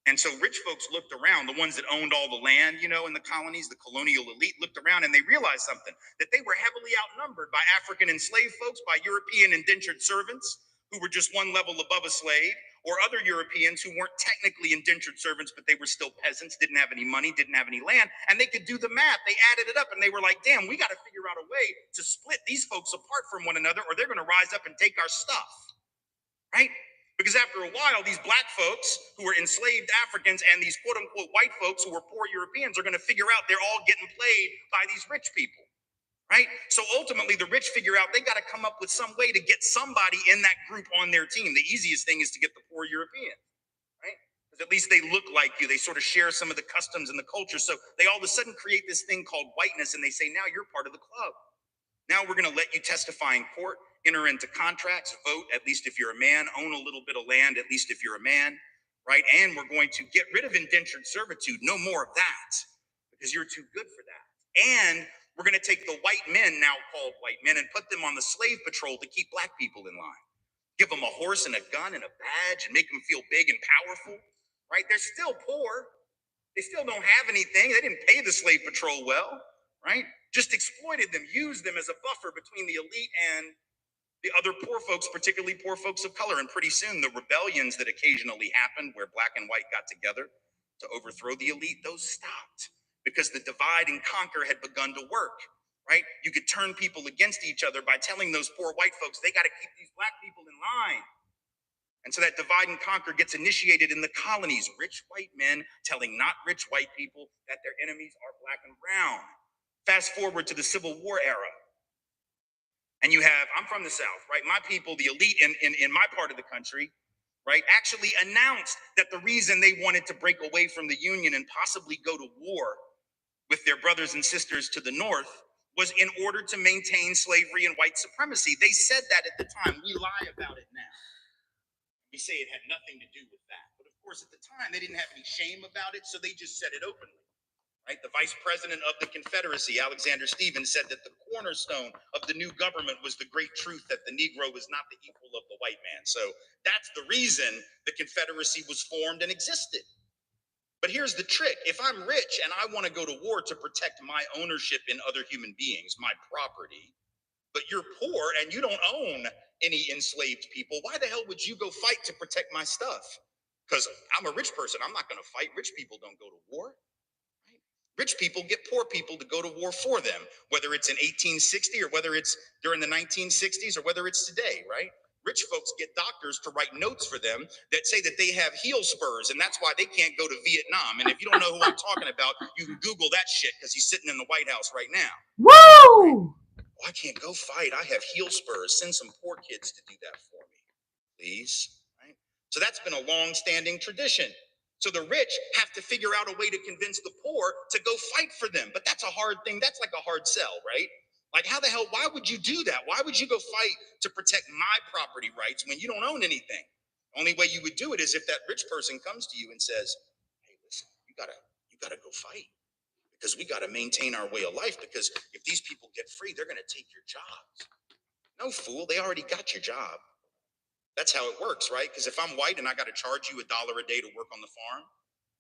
And so rich folks looked around, the ones that owned all the land, you know, in the colonies, the colonial elite looked around and they realized something, that they were heavily outnumbered by African enslaved folks, by European indentured servants who were just one level above a slave, or other Europeans who weren't technically indentured servants, but they were still peasants, didn't have any money, didn't have any land, and they could do the math. They added it up and they were like, damn, we got to figure out a way to split these folks apart from one another or they're going to rise up and take our stuff, right? Because after a while, these black folks who were enslaved Africans and these quote unquote white folks who were poor Europeans are going to figure out they're all getting played by these rich people, right? So ultimately the rich figure out they got to come up with some way to get somebody in that group on their team. The easiest thing is to get the poor European, right? Because at least they look like you. They sort of share some of the customs and the culture. So they all of a sudden create this thing called whiteness and they say, now you're part of the club. Now we're going to let you testify in court, enter into contracts, vote, at least if you're a man, own a little bit of land, at least if you're a man, right? And we're going to get rid of indentured servitude. No more of that because you're too good for that. And we're going to take the white men, now called white men, and put them on the slave patrol to keep black people in line. Give them a horse and a gun and a badge and make them feel big and powerful, right? They're still poor. They still don't have anything. They didn't pay the slave patrol well, right? Just exploited them, used them as a buffer between the elite and the other poor folks, particularly poor folks of color. And pretty soon, the rebellions that occasionally happened where black and white got together to overthrow the elite, those stopped because the divide and conquer had begun to work, right? You could turn people against each other by telling those poor white folks, they got to keep these black people in line. And so that divide and conquer gets initiated in the colonies, rich white men telling not rich white people that their enemies are black and brown. Fast forward to the Civil War era. And you have, I'm from the South, right? My people, the elite in my part of the country, right, actually announced that the reason they wanted to break away from the Union and possibly go to war with their brothers and sisters to the North was in order to maintain slavery and white supremacy. They said that at the time. We lie about it now. We say it had nothing to do with that. But of course, at the time, they didn't have any shame about it, so they just said it openly. Right? The vice president of the Confederacy, Alexander Stephens, said that the cornerstone of the new government was the great truth that the Negro was not the equal of the white man. So that's the reason the Confederacy was formed and existed. But here's the trick. If I'm rich and I want to go to war to protect my ownership in other human beings, my property, but you're poor and you don't own any enslaved people, why the hell would you go fight to protect my stuff? Because I'm a rich person. I'm not going to fight. Rich people don't go to war. Rich people get poor people to go to war for them, whether it's in 1860 or whether it's during the 1960s or whether it's today, right? Rich folks get doctors to write notes for them that say that they have heel spurs, and that's why they can't go to Vietnam. And if you don't know who I'm talking about, you can Google that shit because he's sitting in the White House right now. Woo! Oh, I can't go fight. I have heel spurs. Send some poor kids to do that for me, please. Right? So that's been a long-standing tradition. So the rich have to figure out a way to convince the poor to go fight for them. But that's a hard thing. That's like a hard sell, right? Like, how the hell, why would you do that? Why would you go fight to protect my property rights when you don't own anything? The only way you would do it is if that rich person comes to you and says, hey, listen, you gotta go fight because we gotta maintain our way of life, because if these people get free, they're gonna take your jobs. No, fool, they already got your job. That's how it works, right? Because if I'm white and I got to charge you $1 a day to work on the farm,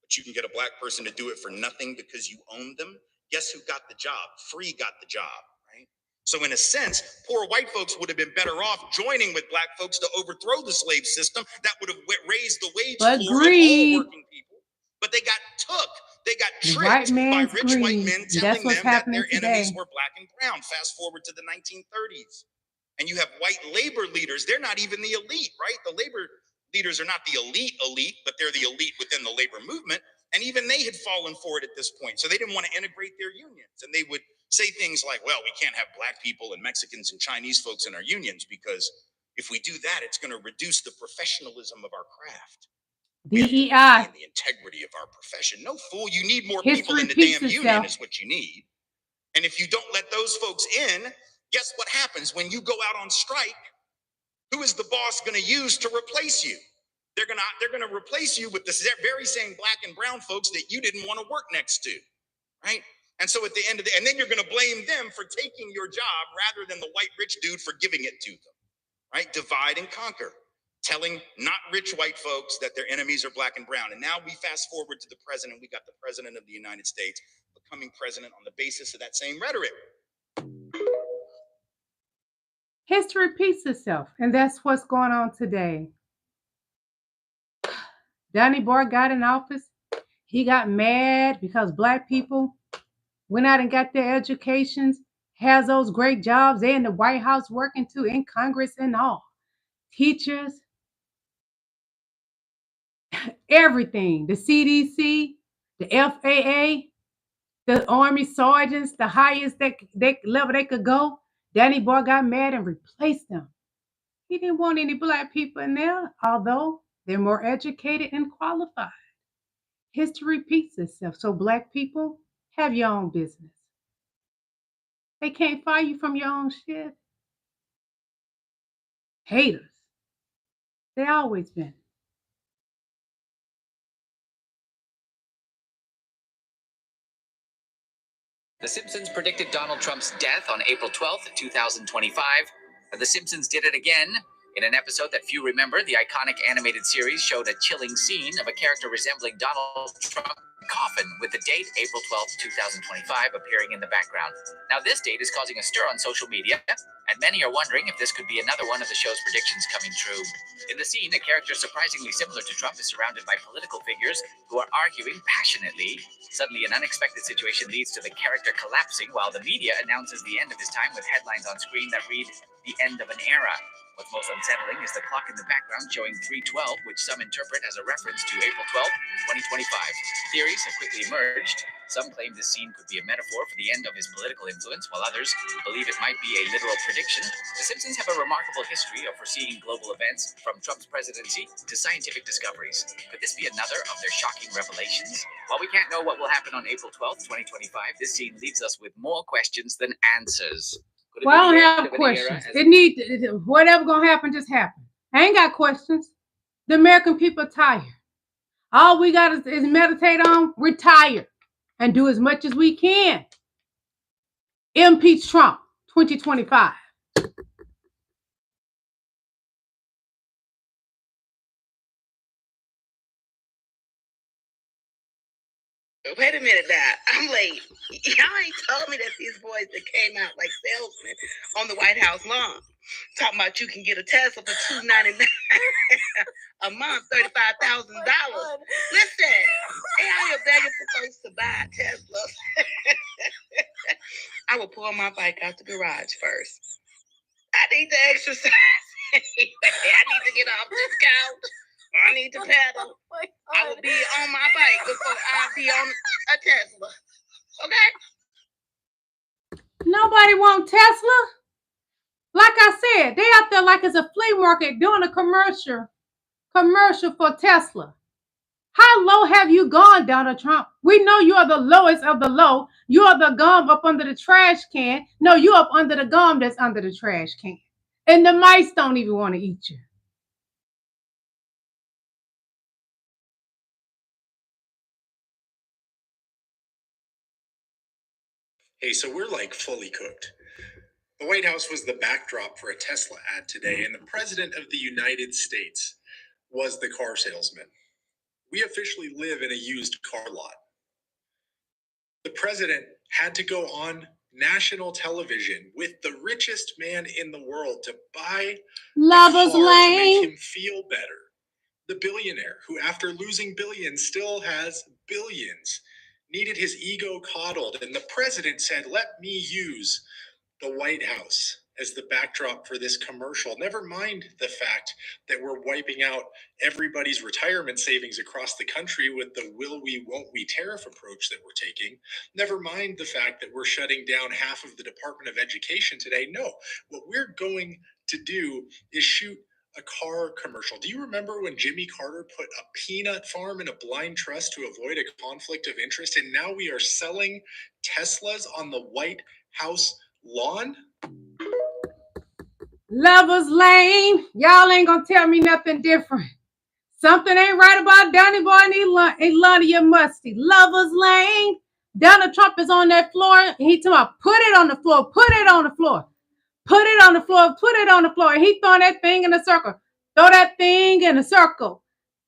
but you can get a black person to do it for nothing because you own them, guess who got the job? Free got the job, right? So in a sense, poor white folks would have been better off joining with black folks to overthrow the slave system that would have raised the wage floor of all working people. But they got took. They got tricked by rich white men telling them that their enemies were black and brown. Fast forward to the 1930s. And you have white labor leaders. They're not even the elite, right? The labor leaders are not the elite, but they're the elite within the labor movement. And even they had fallen for it at this point. So they didn't want to integrate their unions. And they would say things like, well, we can't have black people and Mexicans and Chinese folks in our unions because if we do that, it's going to reduce the professionalism of our craft. DEI. And the integrity of our profession. No, fool, you need more people in the damn union is what you need. And if you don't let those folks in, guess what happens when you go out on strike? Who is the boss going to use to replace you? They're going to replace you with the very same black and brown folks that you didn't want to work next to, right? And so at the end of and then you're going to blame them for taking your job rather than the white rich dude for giving it to them, right? Divide and conquer, telling not rich white folks that their enemies are black and brown. And now we fast forward to the president. We got the president of the United States becoming president on the basis of that same rhetoric. History repeats itself, and that's what's going on today. Danny Boy got in office. He got mad because black people went out and got their educations, has those great jobs. They're in the White House working too, in Congress and all. Teachers, everything. The CDC, the FAA, the Army sergeants, the highest level they could go. Danny Boy got mad and replaced them. He didn't want any black people in there, although they're more educated and qualified. History repeats itself. So black people, have your own business. They can't fire you from your own shit. Haters. They always been. The Simpsons predicted Donald Trump's death on April 12th, 2025. The Simpsons did it again. In an episode that few remember, the iconic animated series showed a chilling scene of a character resembling Donald Trump coffin with the date April 12th, 2025 appearing in the background. Now, this date is causing a stir on social media, and many are wondering if this could be another one of the show's predictions coming true. In the scene, a character surprisingly similar to Trump is surrounded by political figures who are arguing passionately. Suddenly, an unexpected situation leads to the character collapsing while the media announces the end of his time with headlines on screen that read, "The end of an era." What's most unsettling is the clock in the background showing 3:12, which some interpret as a reference to April 12th, 2025. Theories have quickly emerged. Some claim this scene could be a metaphor for the end of his political influence, while others believe it might be a literal prediction. The Simpsons have a remarkable history of foreseeing global events, from Trump's presidency to scientific discoveries. Could this be another of their shocking revelations? While we can't know what will happen on April 12th, 2025, this scene leaves us with more questions than answers. Well, I don't have questions. Whatever gonna happen, just happen. I ain't got questions. The American people are tired. All we got is meditate on, retire, and do as much as we can. Impeach Trump 2025. Wait a minute now. I'm late. Y'all ain't told me that these boys that came out like salesmen on the White House lawn talking about you can get a Tesla for $299 a month, $35,000. Listen, they out here begging for folks to buy Teslas. I will pull my bike out the garage first. I need to exercise anyway. I need to get off this couch. I need to pedal. I will be on my bike before I'll be on a Tesla. Okay? Nobody want Tesla. Like I said, they out there like it's a flea market doing a commercial for Tesla. How low have you gone, Donald Trump? We know you are the lowest of the low. You are the gum up under the trash can. No, you up under the gum that's under the trash can. And the mice don't even want to eat you. Hey, so we're like fully cooked. The White House was the backdrop for a Tesla ad today, and the President of the United States was the car salesman. We officially live in a used car lot. The President had to go on national television with the richest man in the world to buy Lovers a car to Lane. make him feel better. The billionaire who, after losing billions, still has billions, needed his ego coddled, and the president said, "Let me use the White House as the backdrop for this commercial. Never mind the fact that we're wiping out everybody's retirement savings across the country with the will we, won't we tariff approach that we're taking. Never mind the fact that we're shutting down half of the Department of Education today. No, what we're going to do is shoot a car commercial. Do you remember when Jimmy Carter put a peanut farm in a blind trust to avoid a conflict of interest? And now we are selling Teslas on the White House lawn? Lovers Lane. Y'all ain't gonna tell me nothing different. Something ain't right about Donnie Boy and Elonmusk Musty. Lovers Lane. Donald Trump is on that floor. And he talking about put it on the floor, put it on the floor. Put it on the floor, put it on the floor. And he throwing that thing in a circle. Throw that thing in a circle.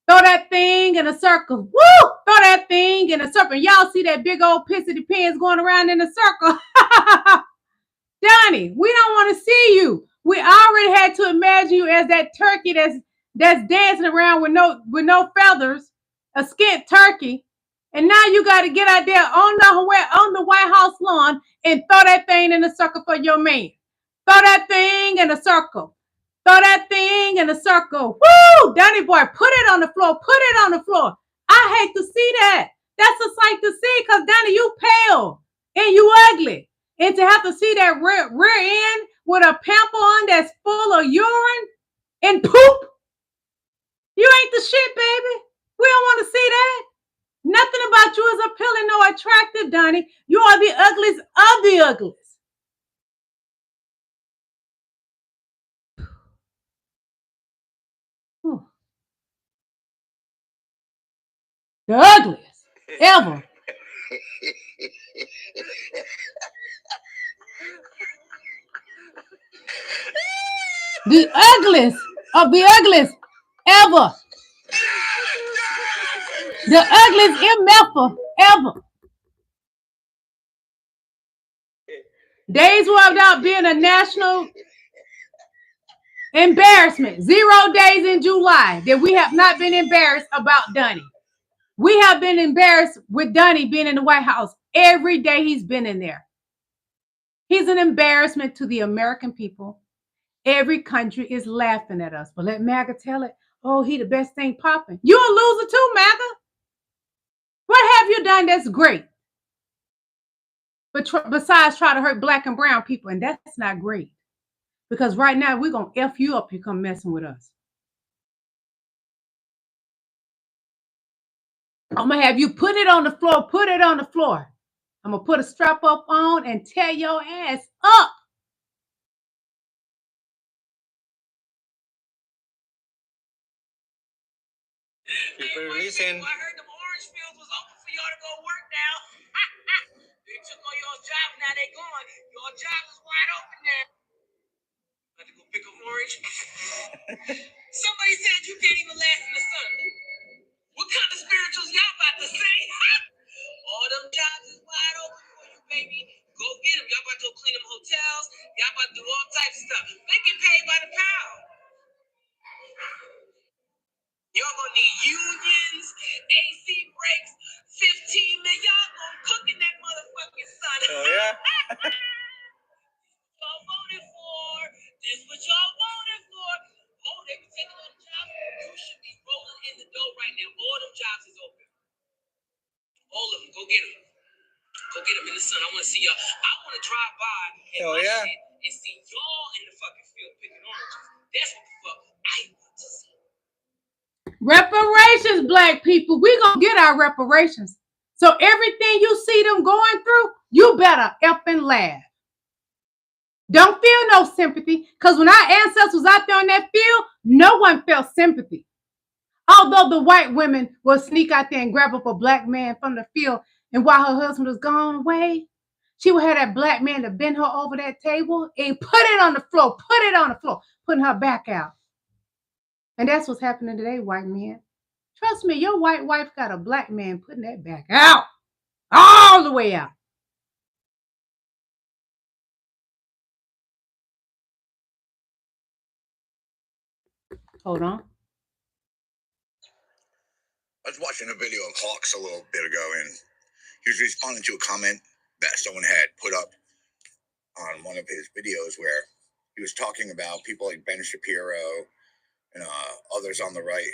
Throw that thing in a circle. Woo! Throw that thing in a circle. Y'all see that big old pissy pins going around in a circle. Donnie, we don't want to see you. We already had to imagine you as that turkey that's dancing around with no feathers, a skint turkey. And now you got to get out there on the White House lawn and throw that thing in a circle for your man. Throw that thing in a circle. Throw that thing in a circle. Woo! Donnie boy, put it on the floor. Put it on the floor. I hate to see that. That's a sight to see because, Donnie, you pale and you ugly. And to have to see that rear end with a pamper on that's full of urine and poop, you ain't the shit, baby. We don't want to see that. Nothing about you is appealing nor attractive, Donnie. You are the ugliest of the ugliest. The ugliest ever. The ugliest of the ugliest ever. The ugliest MFer ever. Days without being a national embarrassment. 0 days in July that we have not been embarrassed about Donnie. We have been embarrassed with Donnie being in the White House every day he's been in there. He's an embarrassment to the American people. Every country is laughing at us. But let MAGA tell it, oh, he the best thing popping. You a loser too, MAGA. What have you done that's great? But besides try to hurt black and brown people, and that's not great. Because right now we're going to F you up if you come messing with us. I'm going to have you put it on the floor, put it on the floor. I'm going to put a strap up on and tear your ass up. People releasing. I heard the orange fields was open for y'all to go work now. They took all your jobs, now they gone. Your job is wide open now. About to go pick up orange. Somebody said you can't even last in the sun. What kind of spirituals y'all about to say? All them jobs is wide open for you, baby. Go get them. Y'all about to go clean them hotels. Y'all about to do all types of stuff. They get paid by the pound. Y'all gonna need unions, AC breaks, 15 million. Y'all gonna cook in that motherfucking sun. Oh, yeah? Y'all voted for. This what y'all voted for. Oh, they were taking all the jobs. You should be rolling in the dough right now. All them jobs is open. All of them. Go get them. Go get them in the sun. I want to see y'all. I want to drive by Oh, yeah? and see y'all in the fucking field picking oranges. That's what the fuck I want to see. Reparations, black people. We're going to get our reparations. So everything you see them going through, you better effing laugh. Don't feel no sympathy, because when our ancestors was out there on that field, no one felt sympathy. Although the white women will sneak out there and grab up a black man from the field, and while her husband was gone away, she would have that black man to bend her over that table and put it on the floor, putting her back out. And that's what's happening today, white men. Trust me, your white wife got a black man putting that back out, all the way out. Hold on. I was watching a video of Hawks a little bit ago, and he was responding to a comment that someone had put up on one of his videos where he was talking about people like Ben Shapiro and others on the right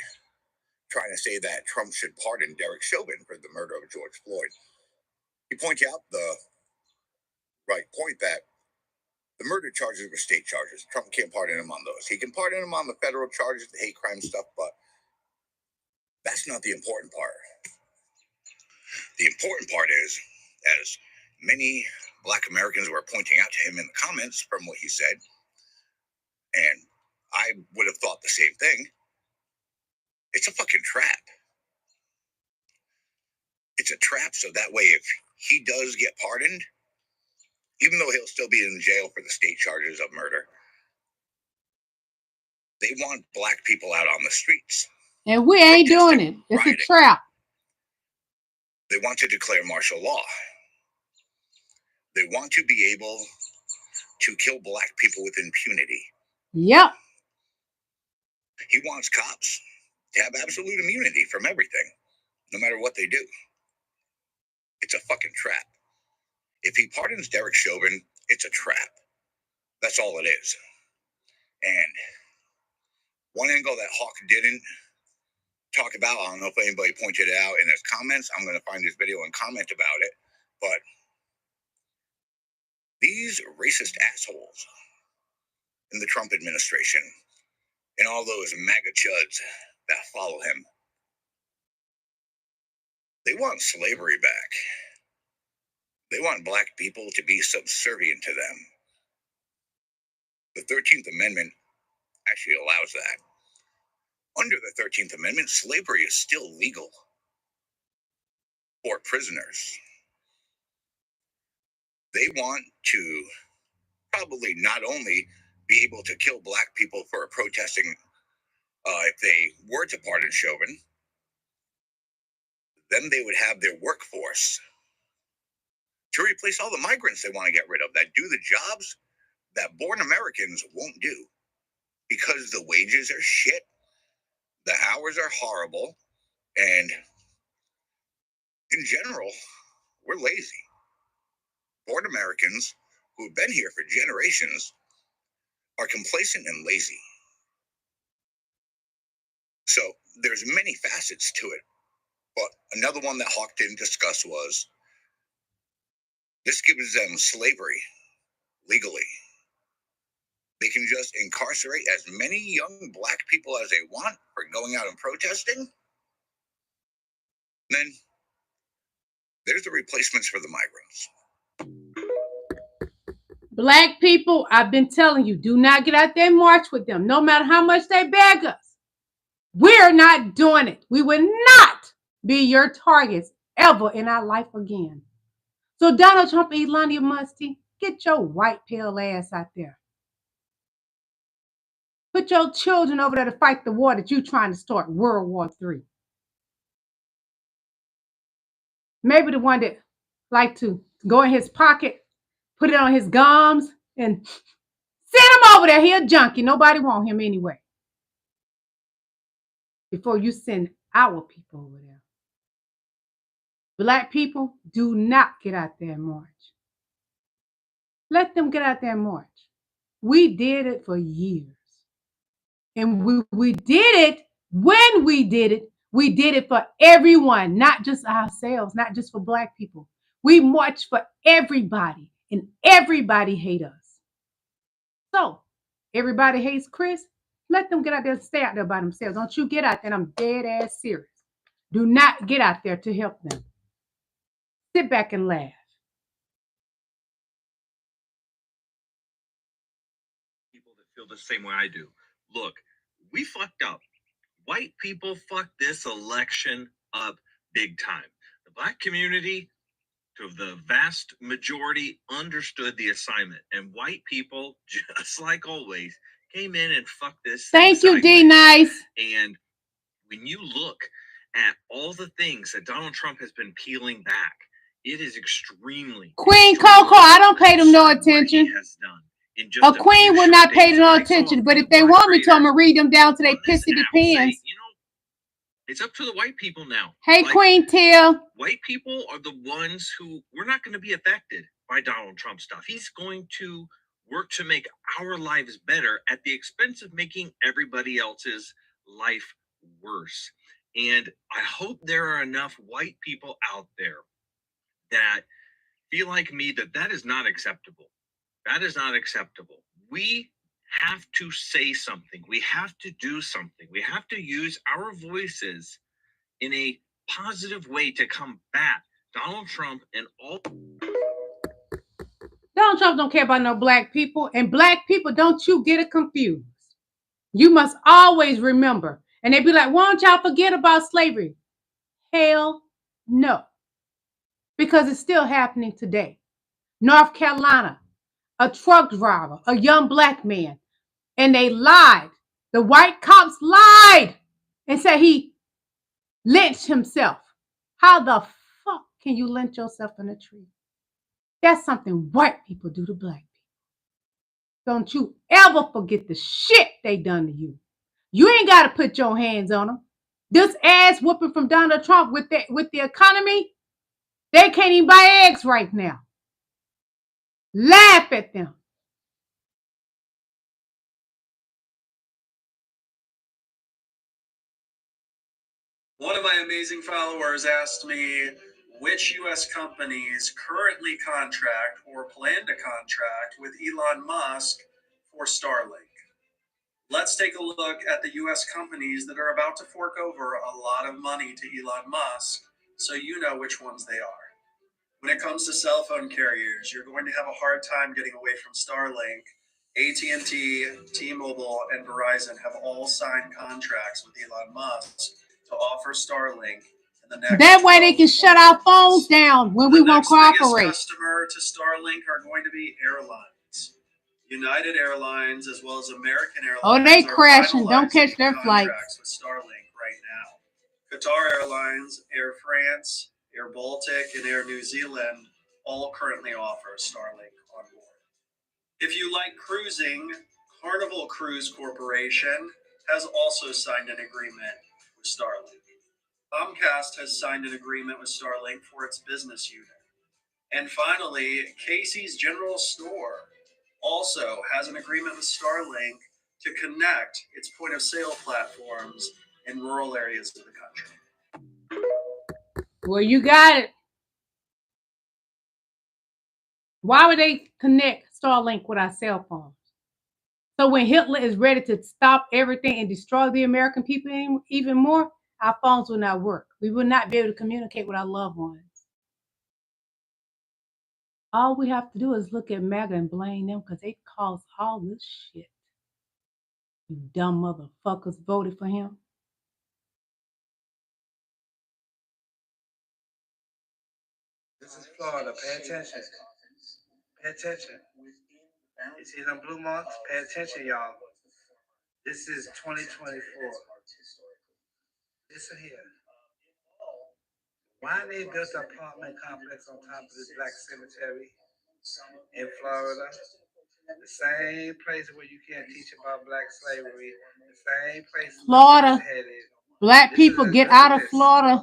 trying to say that Trump should pardon Derek Chauvin for the murder of George Floyd. He pointed out the right point that the murder charges were state charges. Trump can't pardon him on those. He can pardon him on the federal charges, the hate crime stuff, but that's not the important part. The important part is, as many Black Americans were pointing out to him in the comments from what he said, and I would have thought the same thing, it's a fucking trap. It's a trap, so that way if he does get pardoned, even though he'll still be in jail for the state charges of murder, they want Black people out on the streets. And we ain't doing it. It's rioting. A trap. They want to declare martial law. They want to be able to kill Black people with impunity. Yep. He wants cops to have absolute immunity from everything, no matter what they do. It's a fucking trap. If he pardons Derek Chauvin, it's a trap. That's all it is. And one angle that Hawk didn't talk about, I don't know if anybody pointed it out in his comments. I'm going to find his video and comment about it. But these racist assholes in the Trump administration and all those MAGA chuds that follow him, they want slavery back. They want Black people to be subservient to them. The 13th Amendment actually allows that. Under the 13th Amendment, slavery is still legal for prisoners. They want to probably not only be able to kill Black people for protesting if they were to pardon Chauvin, then they would have their workforce to replace all the migrants they want to get rid of that do the jobs that born Americans won't do because the wages are shit, the hours are horrible, and in general, we're lazy. Born Americans who have been here for generations are complacent and lazy. So there's many facets to it. But another one that Hawk didn't discuss was this gives them slavery legally. They can just incarcerate as many young black people as they want for going out and protesting. Then there's the replacements for the migrants. Black people, I've been telling you, do not get out there and march with them, no matter how much they beg us. We're not doing it. We will not be your targets ever in our life again. So Donald Trump, Elon, you musty, get your white pale ass out there. Put your children over there to fight the war that you're trying to start, World War III. Maybe the one that like to go in his pocket, put it on his gums, and send him over there. He a junkie. Nobody want him anyway. Before you send our people over there. Black people, do not get out there and march. Let them get out there and march. We did it for years. And we did it when we did it for everyone, not just ourselves, not just for black people. We marched for everybody, and everybody hate us. So, everybody hates Chris. Let them get out there and stay out there by themselves. Don't you get out there, and I'm dead ass serious. Do not get out there to help them. Sit back and laugh. People that feel the same way I do. Look, we fucked up. White people fucked this election up big time. The black community, to the vast majority, understood the assignment. And white people, just like always, came in and fucked this. Thank you, D. Nice. And when you look at all the things that Donald Trump has been peeling back, it is extremely Queen Coco, I don't pay them no attention. A queen will not pay them no attention, but if they want me to, I'm gonna read them down to their pissy depends. It's up to the white people now. Hey, like, Queen Till. White people are the ones who, we're not going to be affected by Donald Trump stuff. He's going to work to make our lives better at the expense of making everybody else's life worse. And I hope there are enough white people out there that feel like me that that is not acceptable. That is not acceptable. We have to say something. We have to do something. We have to use our voices in a positive way to combat Donald Trump and all. Donald Trump don't care about no black people, and black people, don't you get it confused. You must always remember. And they be like, why don't y'all forget about slavery? Hell no. Because it's still happening today. North Carolina, a truck driver, a young black man, and they lied. The white cops lied and said he lynched himself. How the fuck can you lynch yourself in a tree? That's something white people do to black people. Don't you ever forget the shit they done to you. You ain't got to put your hands on them. This ass whooping from Donald Trump with the economy, they can't even buy eggs right now. Laugh at them. One of my amazing followers asked me which U.S. companies currently contract or plan to contract with Elon Musk for Starlink. Let's take a look at the U.S. companies that are about to fork over a lot of money to Elon Musk so you know which ones they are. When it comes to cell phone carriers, you're going to have a hard time getting away from Starlink. AT&T, T-Mobile, and Verizon have all signed contracts with Elon Musk to offer Starlink in the next. That way they can shut our phones down when we won't cooperate. The biggest customer to Starlink are going to be airlines. United Airlines as well as American Airlines. Oh, they crashing. Don't catch their flights. With Starlink right now. Qatar Airlines, Air France, Air Baltic, and Air New Zealand all currently offer Starlink on board. If you like cruising, Carnival Cruise Corporation has also signed an agreement with Starlink. Comcast has signed an agreement with Starlink for its business unit. And finally, Casey's General Store also has an agreement with Starlink to connect its point of sale platforms in rural areas of the country. Well, you got it. Why would they connect Starlink with our cell phones? So when Hitler is ready to stop everything and destroy the American people even more, our phones will not work. We will not be able to communicate with our loved ones. All we have to do is look at MAGA and blame them because they caused all this shit. You dumb motherfuckers voted for him. This is Florida. Pay attention. Pay attention. You see them blue marks? Pay attention, y'all. This is 2024. Listen here. Why they built an apartment complex on top of this black cemetery in Florida? The same place where you can't teach about black slavery. The same place Florida. Black people get out of Florida.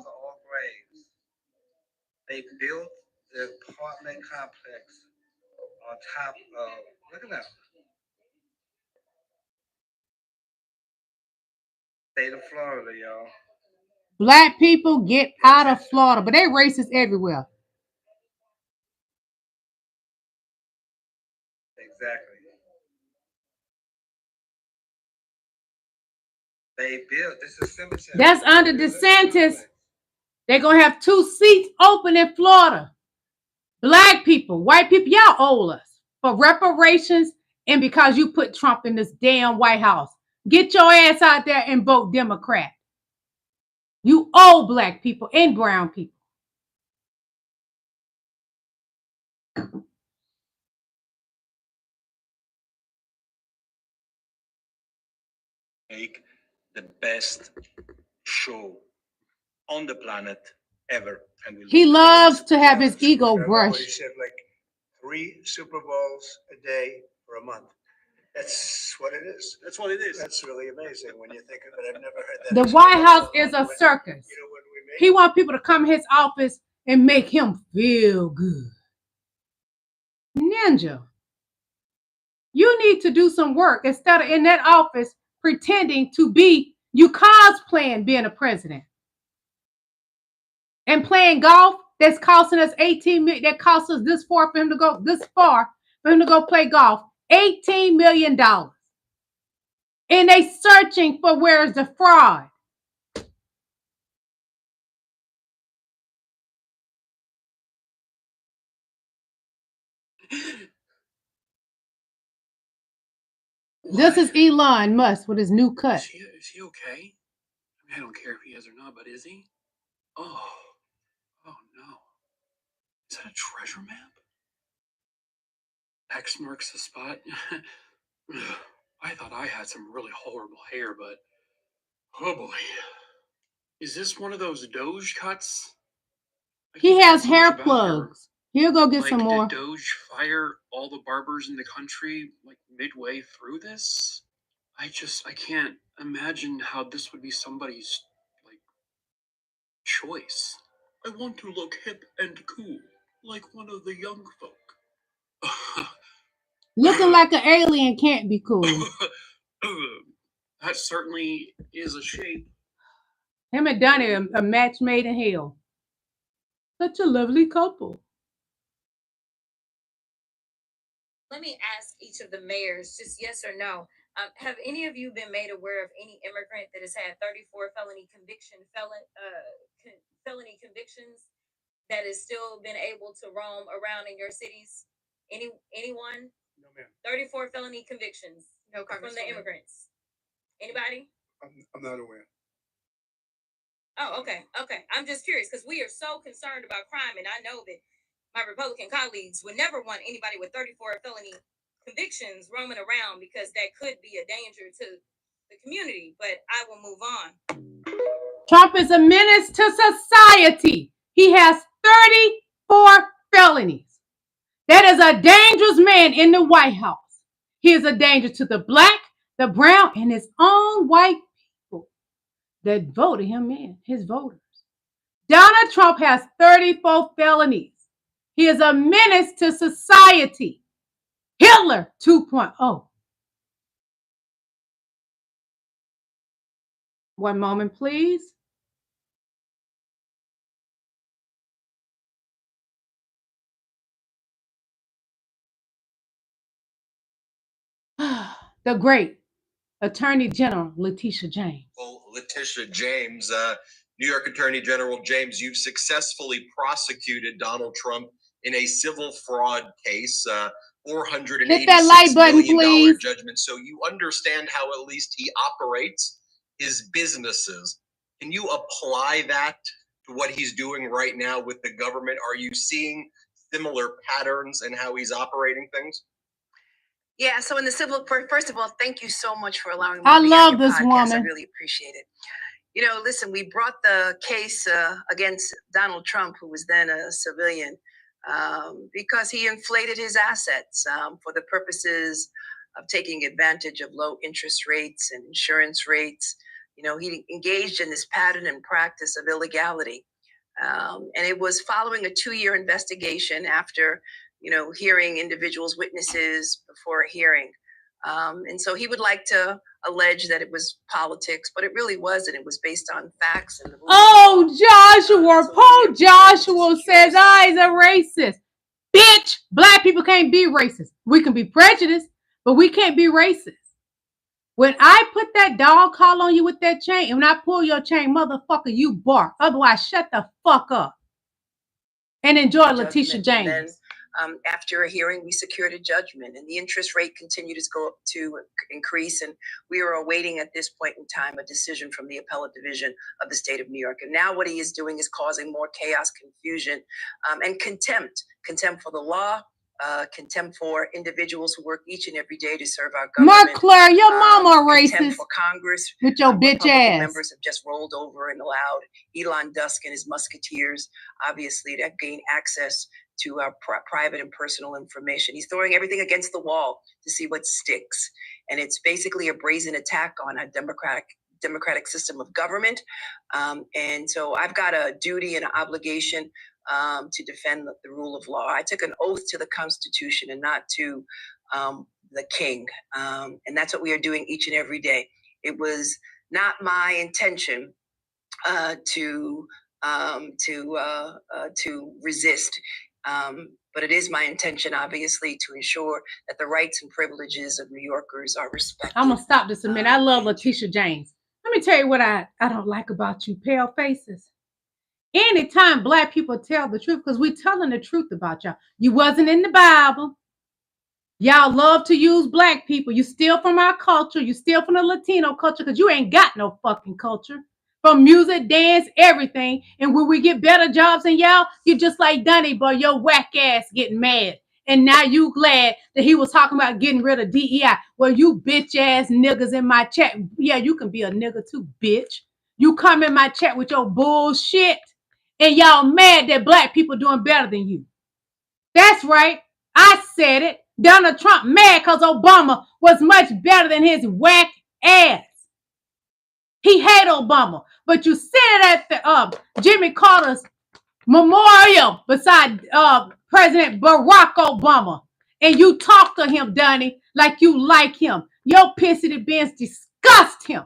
They built the apartment complex on top of, look at that. State of Florida, y'all. Black people get out of Florida, but they racist everywhere. Exactly. They built, this is cemetery. That's under DeSantis. They're going to have 2 seats open in Florida. Black people, white people, y'all owe us for reparations and because you put Trump in this damn White House. Get your ass out there and vote Democrat. You owe black people and brown people. Make the best show on the planet ever. And he loves to have his ego He brushed. said like 3 Super Bowls a day for a month. That's what it is. That's what it is. That's really amazing when you think of it. I've never heard that. The White House is a circus. He wants people to come to his office and make him feel good. Ninja, you need to do some work instead of in that office pretending to be, you cosplaying being a president. And playing golf, that's costing us 18 million. That cost us this far for him to go this far for him to go play golf. $18 million. And they searching for where's the fraud. This is Elon Musk with his new cut. Is he okay? I mean, I don't care if he is or not, but is he? Oh no. Is that a treasure map? X marks the spot. I thought I had some really horrible hair, but oh boy. Is this one of those Doge cuts? He has hair plugs. He'll go get some more. Did Doge fire all the barbers in the country like midway through this? I can't imagine how this would be somebody's like choice. I want to look hip and cool, like one of the young folk. Looking like an alien can't be cool. That certainly is a shape. Him and Donnie are a match made in hell. Such a lovely couple. Let me ask each of the mayors, just yes or no. Have any of you been made aware of any immigrant that has had 34 felony convictions that has still been able to roam around in your cities? Anyone? No, ma'am. 34 felony convictions. No from the immigrants. Anybody? I'm not aware. Oh, okay. I'm just curious because we are so concerned about crime, and I know that my Republican colleagues would never want anybody with 34 felony convictions roaming around because that could be a danger to the community. But I will move on. Trump is a menace to society. He has 34 felonies. That is a dangerous man in the White House. He is a danger to the black, the brown, and his own white people that voted him in, his voters. Donald Trump has 34 felonies. He is a menace to society. Hitler 2.0. One moment, please. The great Attorney General Letitia James. Well, Letitia James, New York Attorney General James, you've successfully prosecuted Donald Trump in a civil fraud case, $486 million judgment. So you understand how at least he operates his businesses. Can you apply that to what he's doing right now with the government? Are you seeing similar patterns in how he's operating things? Yeah, so in the civil, first of all, thank you so much for allowing me I to be love on your this podcast. woman. I really appreciate it. You know, listen, we brought the case against Donald Trump, who was then a civilian, because he inflated his assets for the purposes of taking advantage of low interest rates and insurance rates. You know, he engaged in this pattern and practice of illegality. And it was following a 2-year investigation after, you know, hearing individuals, witnesses before a hearing. And so he would like to allege that it was politics, but it really wasn't. It was based on facts. And Joshua, Paul Joshua says, he's a racist. Bitch, black people can't be racist. We can be prejudiced, but we can't be racist. When I put that dog collar on you with that chain, and when I pull your chain, motherfucker, you bark. Otherwise, shut the fuck up. And enjoy Letitia James. And then, after a hearing, we secured a judgment, and the interest rate continued to increase. And we are awaiting at this point in time a decision from the appellate division of the state of New York. And now what he is doing is causing more chaos, confusion, and contempt for the law, contempt for individuals who work each and every day to serve our government. Mark Claire, your mama racist. Contempt for Congress. With your bitch ass. Members have just rolled over and allowed Elon Musk and his musketeers, obviously, to gain access to our private and personal information. He's throwing everything against the wall to see what sticks. And it's basically a brazen attack on our democratic system of government. And so I've got a duty and an obligation to defend the rule of law. I took an oath to the Constitution and not to the king. And that's what we are doing each and every day. It was not my intention to resist. But it is my intention, obviously, to ensure that the rights and privileges of New Yorkers are respected. I'm going to stop this a minute. I love Letitia James. Let me tell you what I don't like about you pale faces. Anytime black people tell the truth, because we're telling the truth about y'all. You wasn't in the Bible. Y'all love to use black people. You steal from our culture. You steal from the Latino culture because you ain't got no fucking culture. From music, dance, everything. And when we get better jobs than y'all, you just like Dunny, boy, your whack ass getting mad. And now you glad that he was talking about getting rid of DEI. Well, you bitch ass niggas in my chat. Yeah, you can be a nigga too, bitch. You come in my chat with your bullshit. And y'all mad that black people doing better than you. That's right. I said it. Donald Trump mad because Obama was much better than his whack ass. He hate Obama. But you sit at the Jimmy Carter's memorial beside President Barack Obama. And you talk to him, Donnie, like you like him. Your pissy bins disgust him.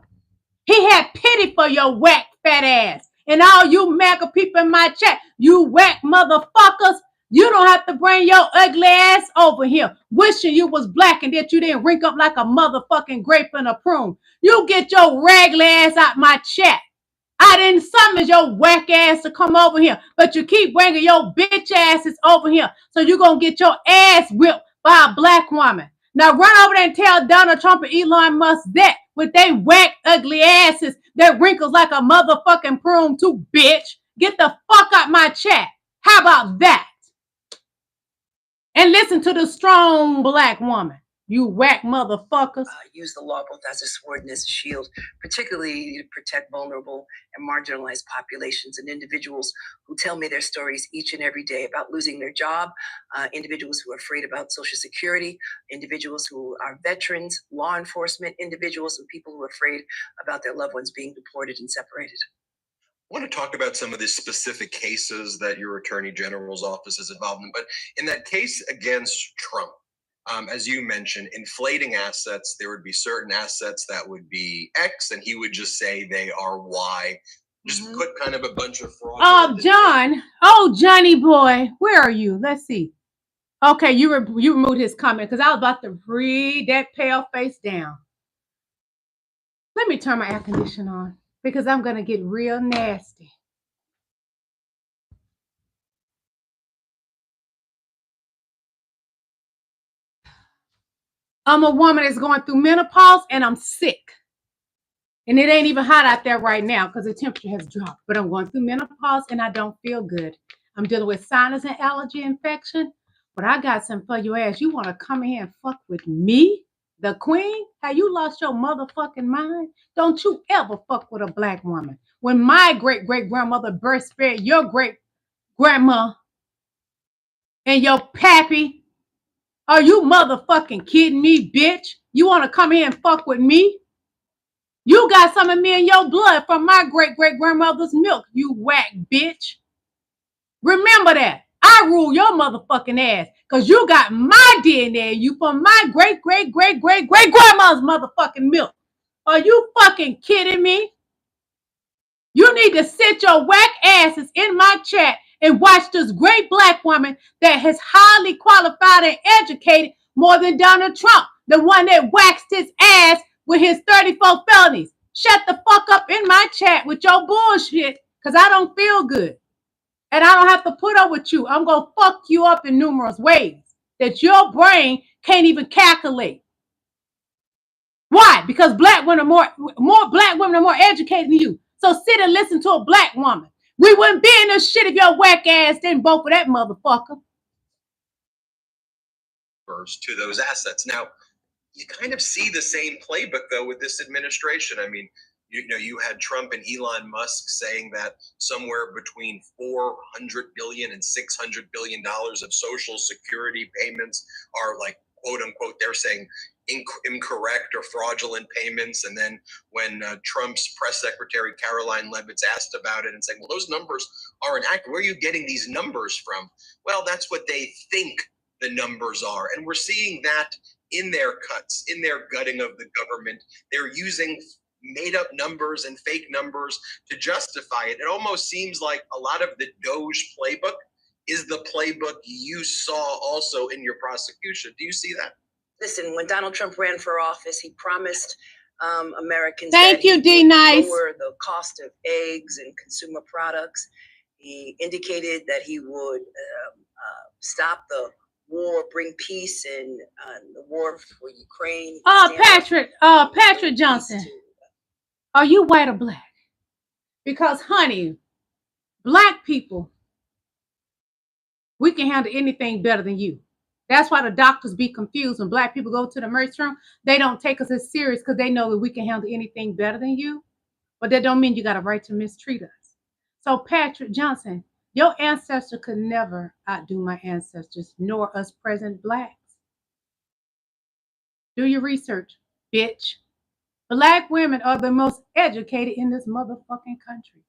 He had pity for your whack fat ass. And all you MAGA people in my chat, you whack motherfuckers, you don't have to bring your ugly ass over here wishing you was black and that you didn't rink up like a motherfucking grape and a prune. You get your raggedy ass out my chat. I didn't summon your whack ass to come over here, but you keep bringing your bitch asses over here. So you're going to get your ass whipped by a black woman. Now run over there and tell Donald Trump and Elon Musk that with they whack ugly asses that wrinkles like a motherfucking prune too, bitch. Get the fuck out my chat. How about that? And listen to the strong black woman. You whack motherfuckers. Use the law both as a sword and as a shield, particularly to protect vulnerable and marginalized populations and individuals who tell me their stories each and every day about losing their job, individuals who are afraid about Social Security, individuals who are veterans, law enforcement, individuals and people who are afraid about their loved ones being deported and separated. I want to talk about some of the specific cases that your Attorney General's office is involved in, but in that case against Trump, as you mentioned, inflating assets, there would be certain assets that would be X, and he would just say they are Y. Just put kind of a bunch of fraud. Oh, John. Oh, Johnny boy. Where are you? Let's see. Okay, you removed his comment because I was about to read that pale face down. Let me turn my air conditioner on because I'm going to get real nasty. I'm a woman that's going through menopause and I'm sick. And it ain't even hot out there right now because the temperature has dropped. But I'm going through menopause and I don't feel good. I'm dealing with sinus and allergy infection. But I got something for your ass. You want to come in here and fuck with me, the queen? Have you lost your motherfucking mind? Don't you ever fuck with a black woman. When my great-great-grandmother breastfed your great-grandma and your pappy, are you motherfucking kidding me, bitch? You want to come here and fuck with me? You got some of me in your blood from my great-great-grandmother's milk, you whack bitch. Remember that. I rule your motherfucking ass because you got my DNA in you from my great-great-great-great-great-grandma's motherfucking milk. Are you fucking kidding me? You need to sit your whack asses in my chat and watch this great black woman that has highly qualified and educated more than Donald Trump, the one that waxed his ass with his 34 felonies. Shut the fuck up in my chat with your bullshit because I don't feel good. And I don't have to put up with you. I'm going to fuck you up in numerous ways that your brain can't even calculate. Why? Because black women are more black women are more educated than you. So sit and listen to a black woman. We wouldn't be in this shit if your whack ass didn't vote for that motherfucker. To those assets. Now, you kind of see the same playbook though with this administration. I mean, you had Trump and Elon Musk saying that somewhere between $400 billion and $600 billion of Social Security payments are like, quote unquote, they're saying incorrect or fraudulent payments. And then when Trump's press secretary, Caroline Leavitt, asked about it and saying, well, those numbers aren't accurate. Where are you getting these numbers from? Well, that's what they think the numbers are. And we're seeing that in their cuts, in their gutting of the government. They're using made up numbers and fake numbers to justify it. It almost seems like a lot of the Doge playbook is the playbook you saw also in your prosecution. Do you see that? Listen, when Donald Trump ran for office, he promised Americans Thank you, D. Nice. lower the cost of eggs and consumer products. He indicated that he would stop the war, bring peace in the war for Ukraine. Patrick Johnson, are you white or black? Because, honey, black people, we can handle anything better than you. That's why the doctors be confused when black people go to the emergency room. They don't take us as serious because they know that we can handle anything better than you. But that don't mean you got a right to mistreat us. So, Patrick Johnson, your ancestor could never outdo my ancestors, nor us present blacks. Do your research, bitch. Black women are the most educated in this motherfucking country.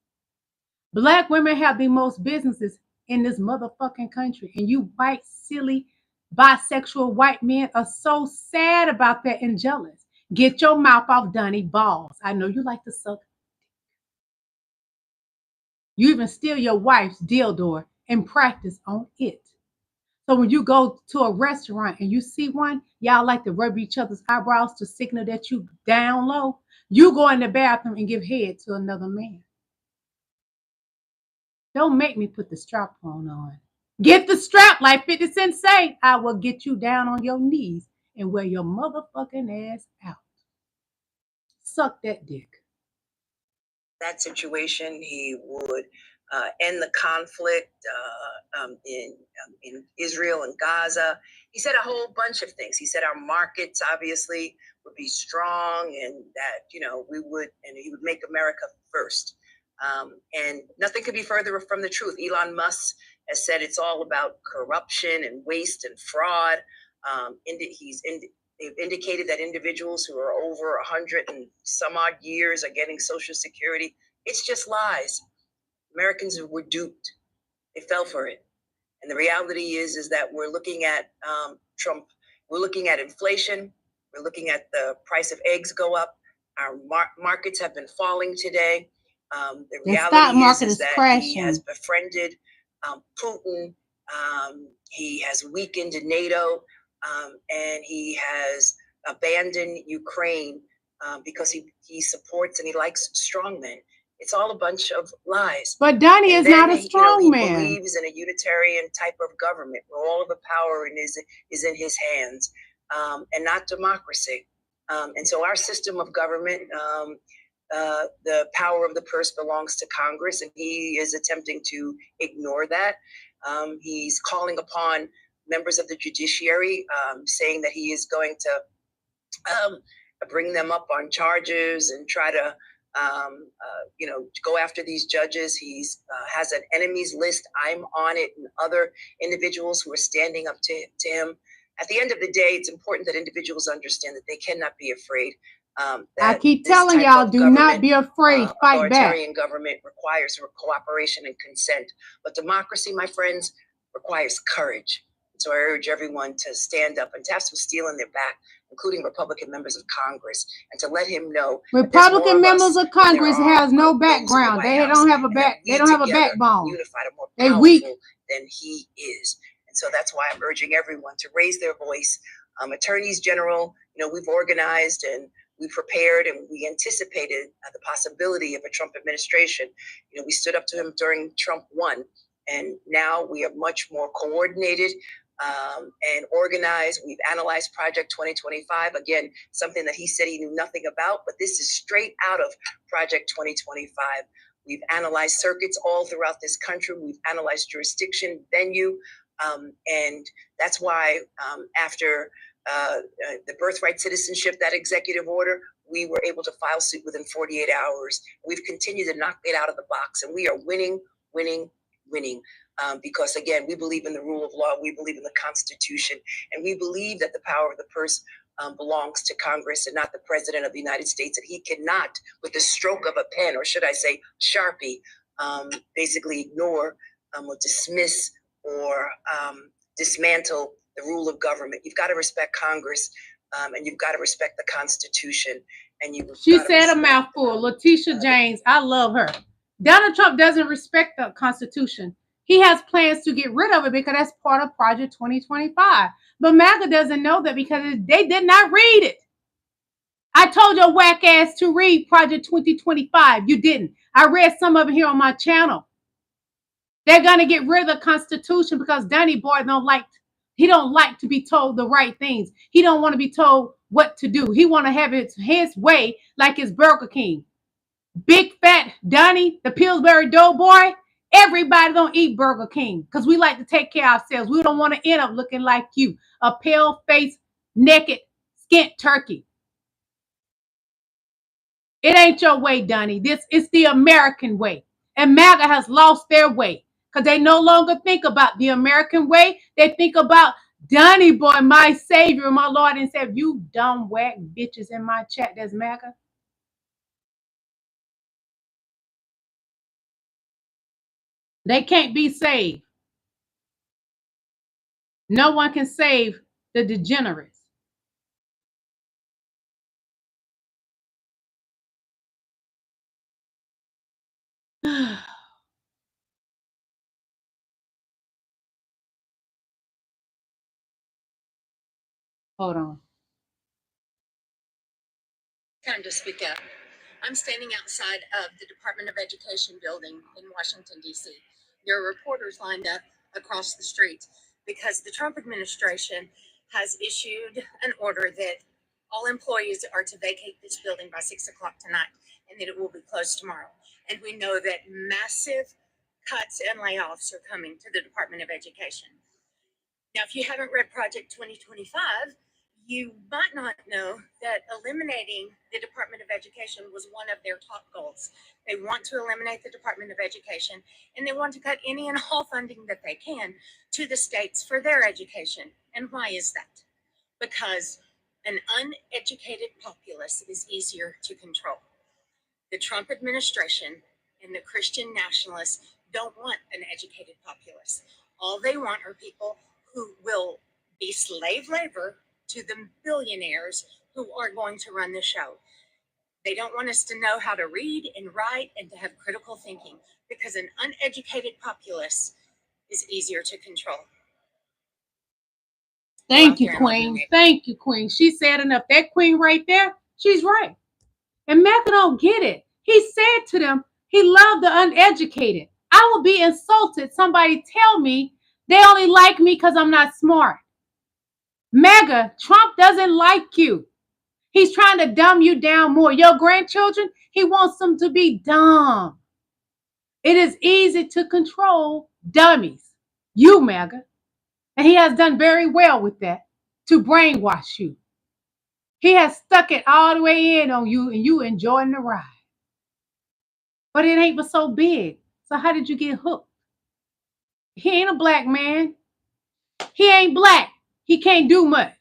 Black women have the most businesses in this motherfucking country. And you white, silly, bisexual white men are so sad about that and jealous. Get your mouth off Donnie balls. I know you like to suck. You even steal your wife's dildo and practice on it. So when you go to a restaurant and you see one, y'all like to rub each other's eyebrows to signal that you down low. You go in the bathroom and give head to another man. Don't make me put the strap on. Get the strap like 50 Cent say. I will get you down on your knees and wear your motherfucking ass out. Suck that dick. That situation, he would end the conflict in Israel and Gaza. He said a whole bunch of things. He said our markets obviously would be strong, and that we would, and he would make America first. And nothing could be further from the truth. Elon Musk has said it's all about corruption and waste and fraud. They've indicated that individuals who are over 100 and some odd years are getting Social Security. It's just lies. Americans were duped. They fell for it. And the reality is that we're looking at Trump. We're looking at inflation. We're looking at the price of eggs go up. Our markets have been falling today. The reality is that crashing. He has befriended Putin. He has weakened NATO, and he has abandoned Ukraine because he supports and he likes strongmen. It's all a bunch of lies. But Donnie is not a strong man. He believes in a unitarian type of government where all of the power is in his hands, and not democracy. And so our system of government, the power of the purse belongs to Congress, and he is attempting to ignore that. He's calling upon members of the judiciary, saying that he is going to bring them up on charges and try to go after these judges. He's has an enemies list. I'm on it, and other individuals who are standing up to him. At the end of the day, it's important that individuals understand that they cannot be afraid. I keep telling y'all, do not be afraid. Fight back. Authoritarian government requires cooperation and consent, but democracy, my friends, requires courage. So I urge everyone to stand up and to have some steel in their back, including Republican members of Congress, and to let him know Republican members of Congress has no background. They don't have a back. They don't have a backbone. Unified are more They're powerful weak than he is, and so that's why I'm urging everyone to raise their voice. Attorneys general, we've organized and we prepared and we anticipated the possibility of a Trump administration. We stood up to him during Trump 1, and now we are much more coordinated and organized. We've analyzed Project 2025, again, something that he said he knew nothing about, but this is straight out of Project 2025. We've analyzed circuits all throughout this country. We've analyzed jurisdiction, venue, and that's why after the birthright citizenship, that executive order, we were able to file suit within 48 hours. We've continued to knock it out of the box, and we are winning. Because again, we believe in the rule of law, we believe in the Constitution, and we believe that the power of the purse belongs to Congress and not the President of the United States. And he cannot, with the stroke of a pen, or should I say Sharpie, basically ignore or dismiss or dismantle the rule of government. You've got to respect Congress, and you've got to respect the Constitution. And she said a mouthful. Letitia James, I love her. Donald Trump doesn't respect the Constitution. He has plans to get rid of it because that's part of Project 2025. But MAGA doesn't know that because they did not read it. I told your whack ass to read Project 2025. You didn't. I read some of it here on my channel. They're going to get rid of the Constitution because Donnie Boy don't like to be told the right things. He don't want to be told what to do. He want to have it his way, like his Burger King. Big fat Donnie, the Pillsbury Doughboy. Everybody don't eat Burger King because we like to take care of ourselves. We don't want to end up looking like you, a pale-faced, naked, skint turkey. It ain't your way, Donnie. This is the American way. And MAGA has lost their way because they no longer think about the American way. They think about Donnie Boy, my savior, my Lord, and said, you dumb whack bitches in my chat, that's MAGA. They can't be saved. No one can save the degenerates. Hold on. Time to speak up. I'm standing outside of the Department of Education building in Washington, D.C. There are reporters lined up across the street because the Trump administration has issued an order that all employees are to vacate this building by 6 o'clock tonight and that it will be closed tomorrow. And we know that massive cuts and layoffs are coming to the Department of Education. Now, if you haven't read Project 2025, you might not know that eliminating the Department of Education was one of their top goals. They want to eliminate the Department of Education, and they want to cut any and all funding that they can to the states for their education. And why is that? Because an uneducated populace is easier to control. The Trump administration and the Christian nationalists don't want an educated populace. All they want are people who will be slave labor to the billionaires who are going to run the show. They don't want us to know how to read and write and to have critical thinking, because an uneducated populace is easier to control. Thank you, Queen. Thank you, Queen. She said enough. That Queen right there, she's right. And Mecca don't get it. He said to them, he loved the uneducated. I will be insulted. Somebody tell me they only like me because I'm not smart. Mega, Trump doesn't like you. He's trying to dumb you down more. Your grandchildren, he wants them to be dumb. It is easy to control dummies. You, Mega. And he has done very well with that, to brainwash you. He has stuck it all the way in on you, and you enjoying the ride. But it ain't but so big. So how did you get hooked? He ain't a black man. He ain't black. He can't do much.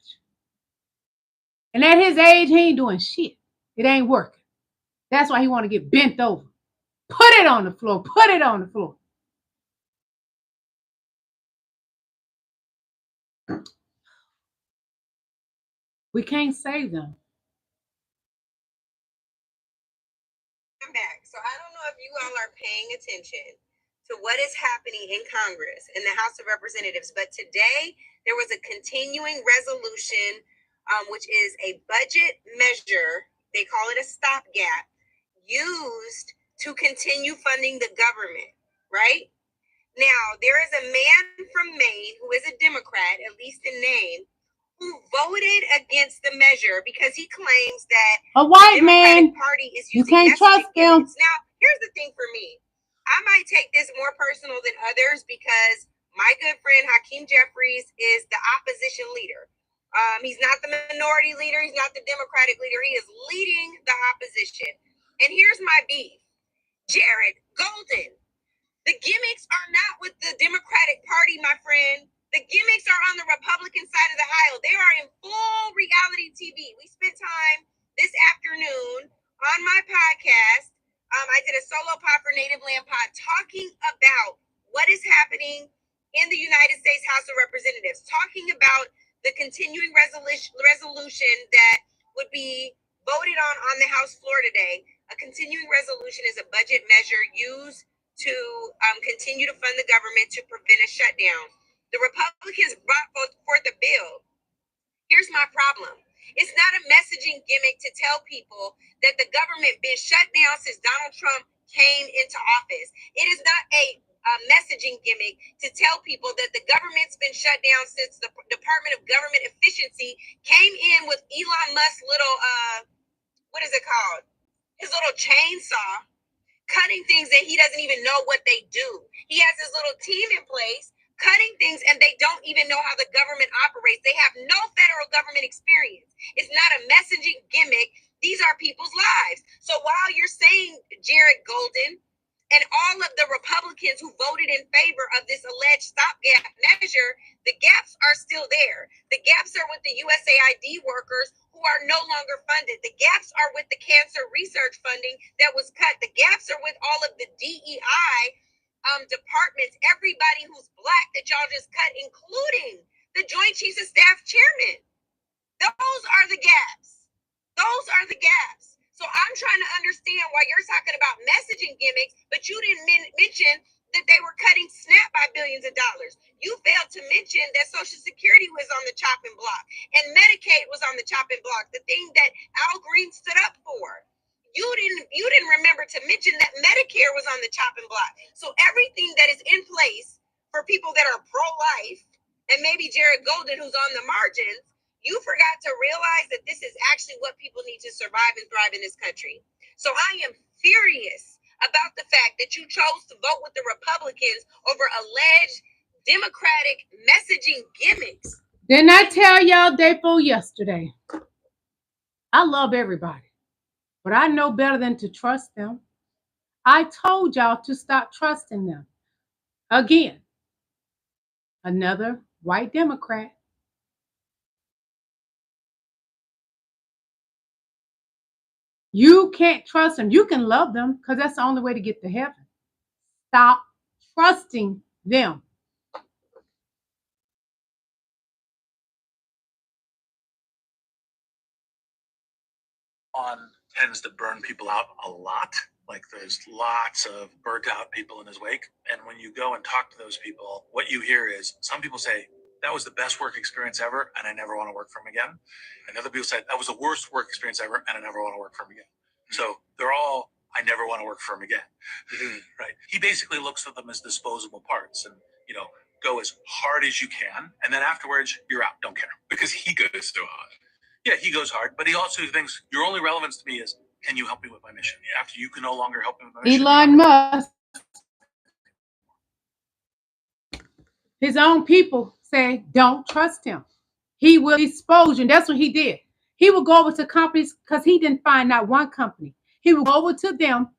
And at his age, he ain't doing shit. It ain't working. That's why he want to get bent over. Put it on the floor. Put it on the floor. We can't save them. I'm back. So I don't know if you all are paying attention to what is happening in Congress, in the House of Representatives, but today there was a continuing resolution, which is a budget measure. They call it a stopgap, used to continue funding the government, right? Now, there is a man from Maine who is a Democrat, at least in name, who voted against the measure because he claims that a white the Democratic man, Party is you using can't trust them. Now, here's the thing for me. I might take this more personal than others because my good friend Hakeem Jeffries is the opposition leader. He's not the minority leader. He's not the Democratic leader. He is leading the opposition. And here's my beef. Jared Golden. The gimmicks are not with the Democratic Party, my friend. The gimmicks are on the Republican side of the aisle. They are in full reality TV. We spent time this afternoon on my podcast. I did a solo pod for Native Land Pod talking about what is happening in the United States House of Representatives, talking about the continuing resolution that would be voted on the House floor today. A continuing resolution is a budget measure used to continue to fund the government to prevent a shutdown. The Republicans brought forth a bill. Here's my problem. It's not a messaging gimmick to tell people that the government been shut down since Donald Trump came into office. It is not a messaging gimmick to tell people that the government's been shut down since the Department of Government Efficiency came in with Elon Musk's little, what is it called? His little chainsaw, cutting things that he doesn't even know what they do. He has his little team in place, cutting things, and they don't even know how the government operates. They have no federal government experience. It's not a messaging gimmick. These are people's lives. So while you're saying Jared Golden and all of the Republicans who voted in favor of this alleged stopgap measure, the gaps are still there. The gaps are with the USAID workers who are no longer funded. The gaps are with the cancer research funding that was cut. The gaps are with all of the DEI departments, everybody who's black that y'all just cut, including the Joint Chiefs of Staff chairman. Those are the gaps. Those are the gaps. So I'm trying to understand why you're talking about messaging gimmicks, but you didn't mention that they were cutting SNAP by billions of dollars. You failed to mention that Social Security was on the chopping block and Medicaid was on the chopping block, the thing that Al Green stood up for. You didn't remember to mention that Medicare was on the chopping block. So everything that is in place for people that are pro-life, and maybe Jared Golden, who's on the margins, you forgot to realize that this is actually what people need to survive and thrive in this country. So I am furious. about the fact that you chose to vote with the Republicans over alleged Democratic messaging gimmicks. Didn't I tell y'all day before yesterday? I love everybody, but I know better than to trust them. I told y'all to stop trusting them. Again, another white Democrat. You can't trust them. You can love them because that's the only way to get to heaven. Stop trusting them. Tends to burn people out a lot. Like there's lots of burnt out people in his wake. And when you go and talk to those people, what you hear is some people say, that was the best work experience ever, and I never want to work for him again. And other people say, that was the worst work experience ever, and I never want to work for him again. So they're all, I never want to work for him again. Right? He basically looks at them as disposable parts and, you know, go as hard as you can. And then afterwards, you're out. Don't care. Because he goes so hard. Yeah, he goes hard, but he also thinks your only relevance to me is, can you help me with my mission? After you can no longer help me with my mission. Elon Musk, his own people say, don't trust him. He will expose you. And that's what he did. He would go over to companies because he didn't find not one company. He would go over to them,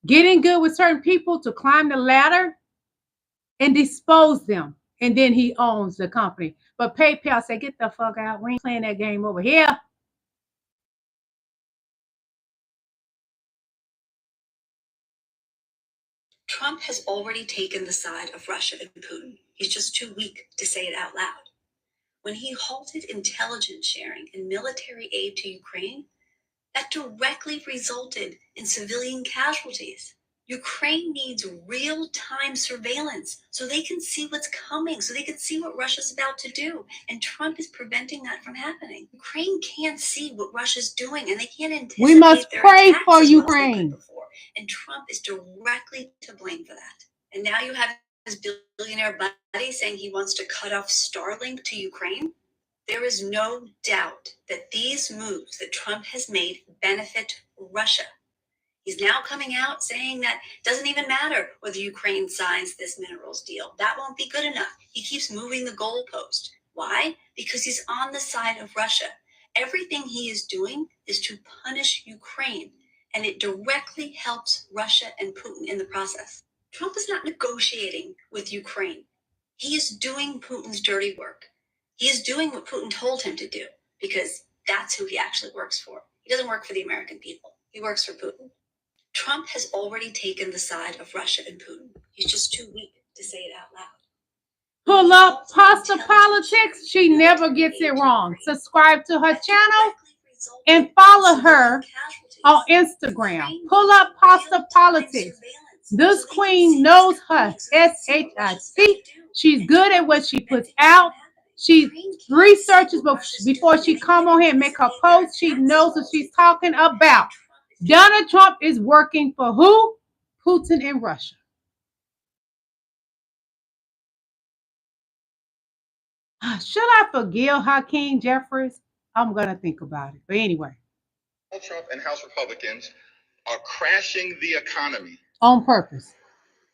get in good with certain people to climb the ladder and dispose them. And then he owns the company. But PayPal said, get the fuck out. We ain't playing that game over here. Trump has already taken the side of Russia and Putin. He's just too weak to say it out loud. When he halted intelligence sharing and military aid to Ukraine, that directly resulted in civilian casualties. Ukraine needs real-time surveillance so they can see what's coming, so they can see what Russia's about to do. And Trump is preventing that from happening. Ukraine can't see what Russia's doing, and they can't anticipate We must their pray attacks for as well as they could Ukraine. before. And Trump is directly to blame for that. And now you have his billionaire buddy saying he wants to cut off Starlink to Ukraine. There is no doubt that these moves that Trump has made benefit Russia. He's now coming out saying that it doesn't even matter whether Ukraine signs this minerals deal. That won't be good enough. He keeps moving the goalpost. Why? Because he's on the side of Russia. Everything he is doing is to punish Ukraine, and it directly helps Russia and Putin in the process. Trump is not negotiating with Ukraine. He is doing Putin's dirty work. He is doing what Putin told him to do because that's who he actually works for. He doesn't work for the American people. He works for Putin. Trump has already taken the side of Russia and Putin. He's just too weak to say it out loud. Pull up Pasta Politics. She never gets it wrong. Subscribe to her channel and follow her on Instagram. Pull up Pasta Politics. This queen knows her SHIT. She's good at what she puts out. She researches before she come on here and make her post. She knows what she's talking about. Donald Trump is working for who? Putin and Russia. Should I forgive Hakeem Jeffries? I'm going to think about it. But anyway. Donald Trump and House Republicans are crashing the economy. On purpose.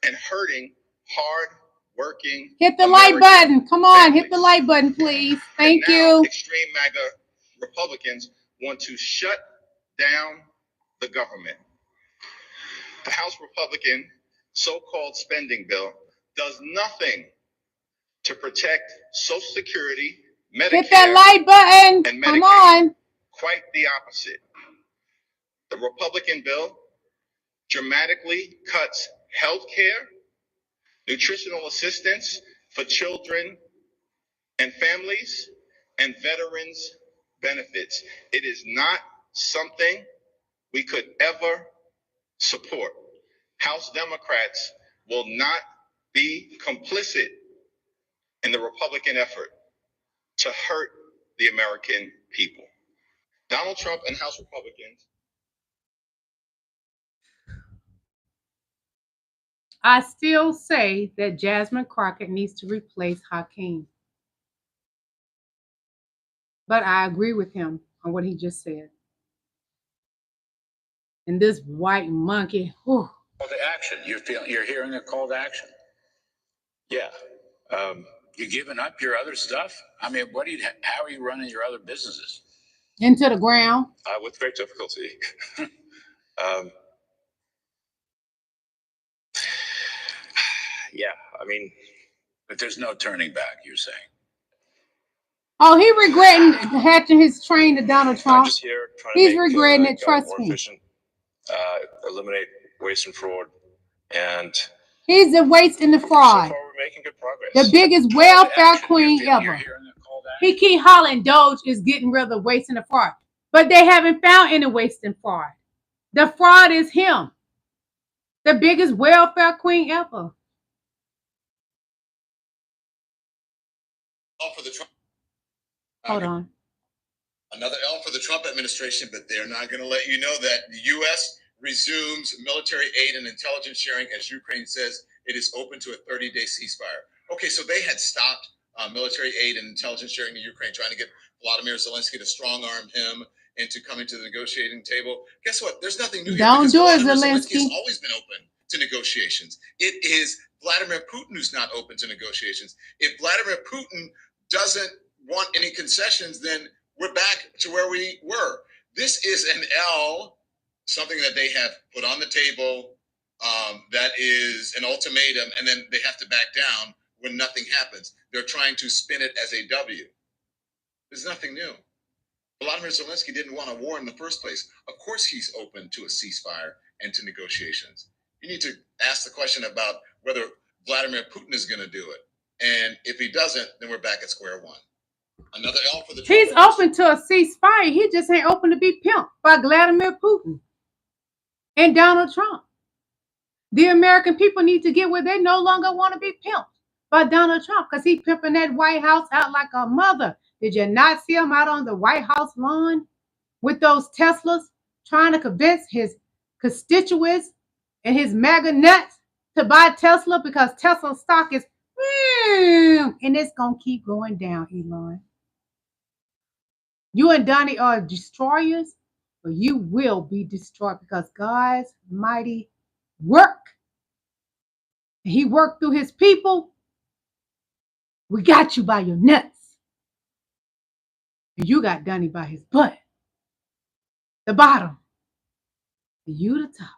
And hurting hard-working Hit the American like button. Come on, families. hit the like button, please. Thank And now, you. extreme MAGA Republicans want to shut down the government. The House Republican so-called spending bill does nothing to protect Social Security, Medicare, Hit that like button. and Come Medicaid. on. Quite the opposite. The Republican bill dramatically cuts health care, nutritional assistance for children and families, and veterans benefits. It is not something we could ever support. House Democrats will not be complicit in the Republican effort to hurt the American people. Donald Trump and House Republicans. I still say that Jasmine Crockett needs to replace Hakeem. But I agree with him on what he just said. And this white monkey, whew, Call to action. You're hearing a call to action. Yeah. You giving up your other stuff? I mean, how are you running your other businesses? Into the ground. With great difficulty. Yeah, I mean, but there's no turning back, you're saying. Oh, he regretting hatching his train to Donald Trump. I'm just here trying to He's make regretting it, trust more me. efficient, eliminate waste and fraud, and He's the waste and the fraud. so far we're making good progress. The biggest welfare queen ever. He keep hollering Doge is getting rid of the waste and the fraud. But they haven't found any waste and fraud. The fraud is him. The biggest welfare queen ever. For the Trump. Hold on. Another L for the Trump administration, but they're not going to let you know that the U.S. resumes military aid and intelligence sharing as Ukraine says it is open to a 30-day ceasefire. Okay, so they had stopped military aid and intelligence sharing to Ukraine, trying to get Vladimir Zelensky to strong-arm him into coming to the negotiating table. Guess what? There's nothing new here. Don't do it, Zelensky has Zelensky. always been open to negotiations. It is Vladimir Putin who's not open to negotiations. If Vladimir Putin doesn't want any concessions, then we're back to where we were. This is an L, something that they have put on the table that is an ultimatum, and then they have to back down when nothing happens. They're trying to spin it as a W. There's nothing new. Vladimir Zelensky didn't want a war in the first place. Of course he's open to a ceasefire and to negotiations. You need to ask the question about whether Vladimir Putin is going to do it. And if he doesn't, then we're back at square one. Another L for the Trump. He's open to a ceasefire. He just ain't open to be pimped by Vladimir Putin and Donald Trump. The American people need to get where they no longer want to be pimped by Donald Trump because he's pimping that White House out like a mother. Did you not see him out on the White House lawn with those Teslas trying to convince his constituents and his MAGA nuts to buy Tesla because Tesla stock is and it's going to keep going down, Elon. You and Donnie are destroyers, but you will be destroyed because God's mighty work. He worked through his people. We got you by your nuts. And you got Donnie by his butt. The bottom. And you the top.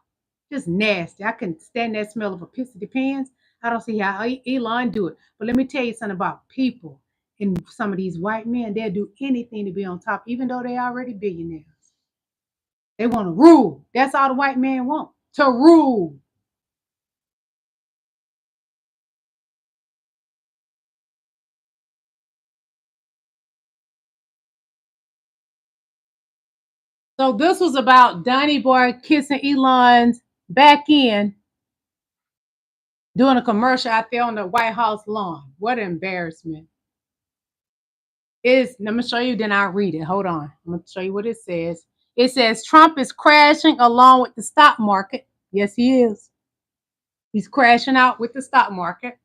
Just nasty. I couldn't stand that smell of a pissy pants. I don't see how Elon do it. But let me tell you something about people. And some of these white men, they'll do anything to be on top, even though they're already billionaires. They want to rule. That's all the white men want, to rule. So this was about Donnie Boy kissing Elon's back end, doing a commercial out there on the White House lawn. What an embarrassment. Let me show you, then I'll read it. Hold on. I'm going to show you what it says. It says Trump is crashing along with the stock market. Yes, he is. He's crashing out with the stock market.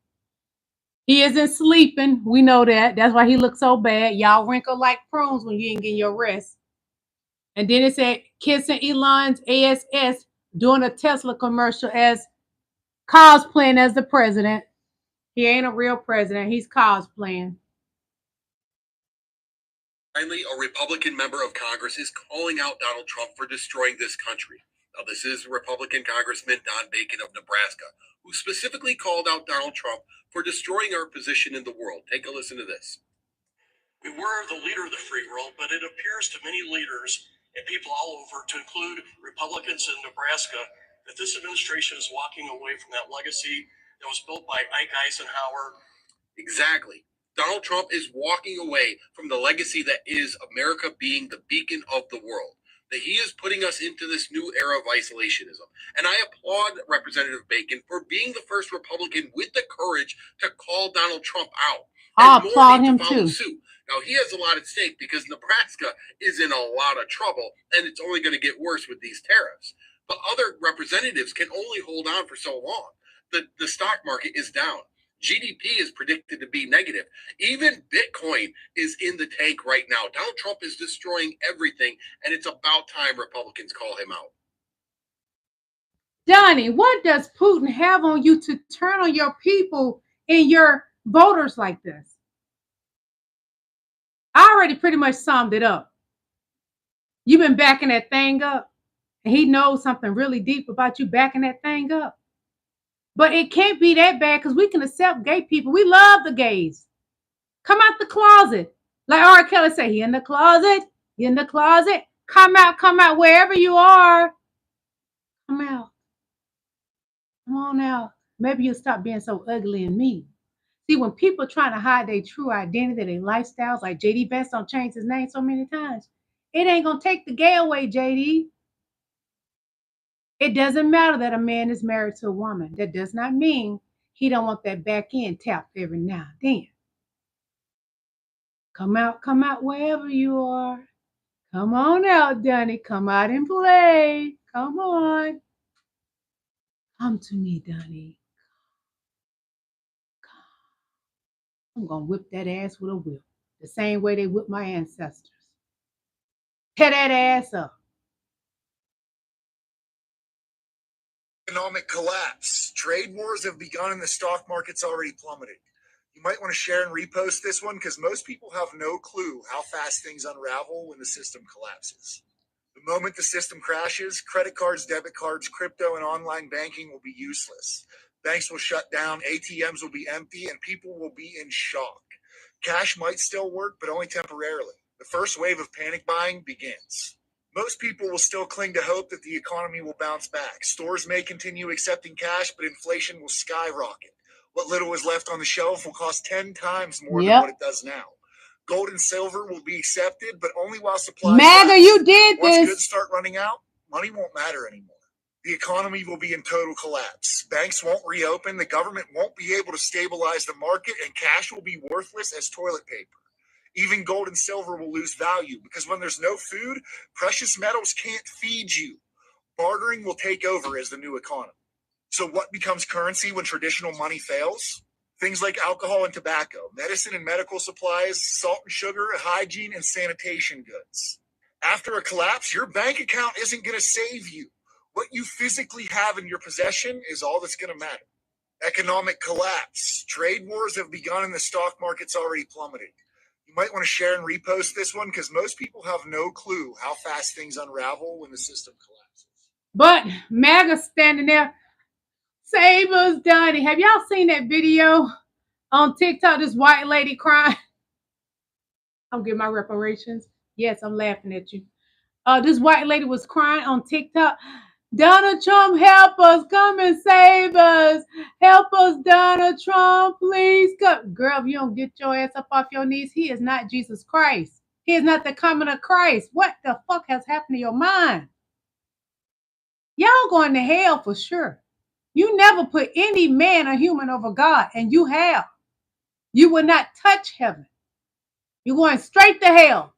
He isn't sleeping. We know that. That's why he looks so bad. Y'all wrinkle like prunes when you ain't getting your rest. And then it said kissing Elon's ASS doing a Tesla commercial as cosplaying as the president. He ain't a real president. He's cosplaying. Finally, a Republican member of Congress is calling out Donald Trump for destroying this country. Now, this is Republican Congressman Don Bacon of Nebraska, who specifically called out Donald Trump for destroying our position in the world. Take a listen to this. We were the leader of the free world, but it appears to many leaders and people all over, to include Republicans in Nebraska, that this administration is walking away from that legacy that was built by Ike Eisenhower. Exactly. Donald Trump is walking away from the legacy that is America being the beacon of the world. That he is putting us into this new era of isolationism. And I applaud Representative Bacon for being the first Republican with the courage to call Donald Trump out. I applaud him too. Suit. Now, he has a lot at stake because Nebraska is in a lot of trouble, and it's only going to get worse with these tariffs. But other representatives can only hold on for so long. The stock market is down. GDP is predicted to be negative. Even Bitcoin is in the tank right now. Donald Trump is destroying everything, and it's about time Republicans call him out. Donnie, what does Putin have on you to turn on your people and your voters like this? I already pretty much summed it up. You've been backing that thing up, and he knows something really deep about you backing that thing up. But it can't be that bad because we can accept gay people. We love the gays. Come out the closet. Like R. Kelly said, he in the closet, he in the closet. Come out wherever you are. Come out. Come on out. Maybe you'll stop being so ugly and mean. See, when people trying to hide their true identity, their lifestyles, like jdvance don't change his name so many times, it ain't gonna take the gay away, JD. It doesn't matter that a man is married to a woman. That does not mean he don't want that back end tapped every now and then. Come out wherever you are. Come on out, Donnie. Come out and play. Come on. Come to me, Donnie. I'm gonna whip that ass with a whip. The same way they whipped my ancestors. Tear that ass up. Economic collapse. Trade wars have begun and the stock market's already plummeted. You might want to share and repost this one because most people have no clue how fast things unravel when the system collapses. The moment the system crashes, credit cards, debit cards, crypto, and online banking will be useless. Banks will shut down, ATMs will be empty, and people will be in shock. Cash might still work, but only temporarily. The first wave of panic buying begins. Most people will still cling to hope that the economy will bounce back. Stores may continue accepting cash, but inflation will skyrocket. What little is left on the shelf will cost 10 times more than what it does now. Gold and silver will be accepted, but only while supplies MAGA, last. you did Once this. goods start running out, money won't matter anymore. The economy will be in total collapse. Banks won't reopen, the government won't be able to stabilize the market, and cash will be worthless as toilet paper. Even gold and silver will lose value because when there's no food, precious metals can't feed you. Bartering will take over as the new economy. So what becomes currency when traditional money fails? Things like alcohol and tobacco, medicine and medical supplies, salt and sugar, hygiene and sanitation goods. After a collapse, your bank account isn't going to save you. What you physically have in your possession is all that's going to matter. Economic collapse. Trade wars have begun and the stock market's already plummeted. You might want to share and repost this one because most people have no clue how fast things unravel when the system collapses. But MAGA standing there, save us, Donnie. Have y'all seen that video on TikTok? This white lady crying. I'm getting my reparations. Yes, I'm laughing at you. This white lady was crying on TikTok. Donald Trump, help us. Come and save us. Help us, Donald Trump, please. Come. Girl, if you don't get your ass up off your knees, he is not Jesus Christ. He is not the coming of Christ. What the fuck has happened to your mind? Y'all going to hell for sure. You never put any man or human over God, and you have. You will not touch heaven. You're going straight to hell.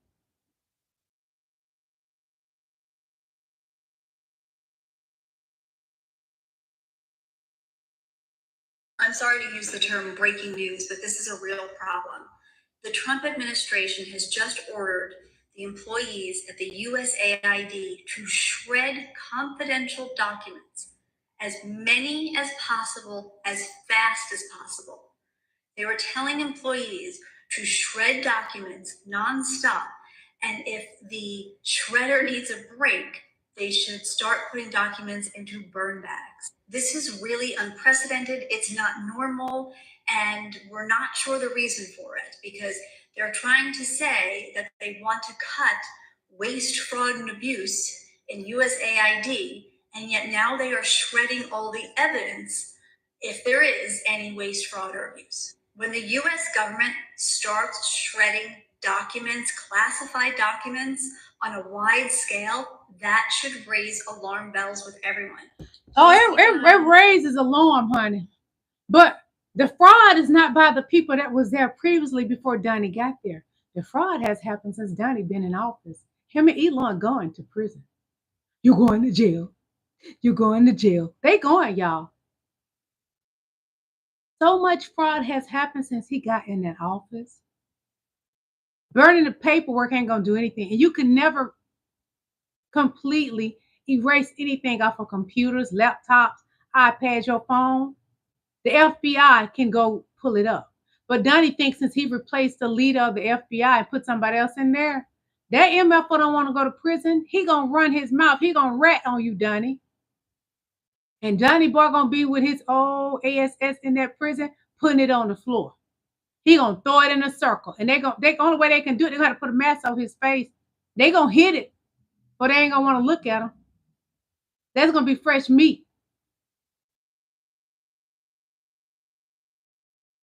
I'm sorry to use the term breaking news, but this is a real problem. The Trump administration has just ordered the employees at the USAID to shred confidential documents, as many as possible, as fast as possible. They were telling employees to shred documents nonstop, and if the shredder needs a break, they should start putting documents into burn bags. This is really unprecedented. It's not normal, and we're not sure the reason for it because they're trying to say that they want to cut waste, fraud, and abuse in USAID, and yet now they are shredding all the evidence if there is any waste, fraud, or abuse. When the US government starts shredding documents, classified documents on a wide scale, that should raise alarm bells with everyone. Oh, it raises alarm, honey. But the fraud is not by the people that was there previously before Donnie got there. The fraud has happened since Donnie been in office. Him and Elon going to prison. You're going to jail. You're going to jail. They going, y'all. So much fraud has happened since he got in that office. Burning the paperwork ain't going to do anything. And you can never completely erase anything off of computers, laptops, iPads, your phone. The FBI can go pull it up. But Donnie thinks since he replaced the leader of the FBI and put somebody else in there, that MFO don't want to go to prison. He gonna run his mouth. He gonna rat on you, Donnie. And Donnie boy gonna be with his old ASS in that prison, putting it on the floor. He gonna throw it in a circle. And the only way they can do it, they gotta put a mask over his face. They gonna hit it, but they ain't gonna want to look at him. That's gonna be fresh meat.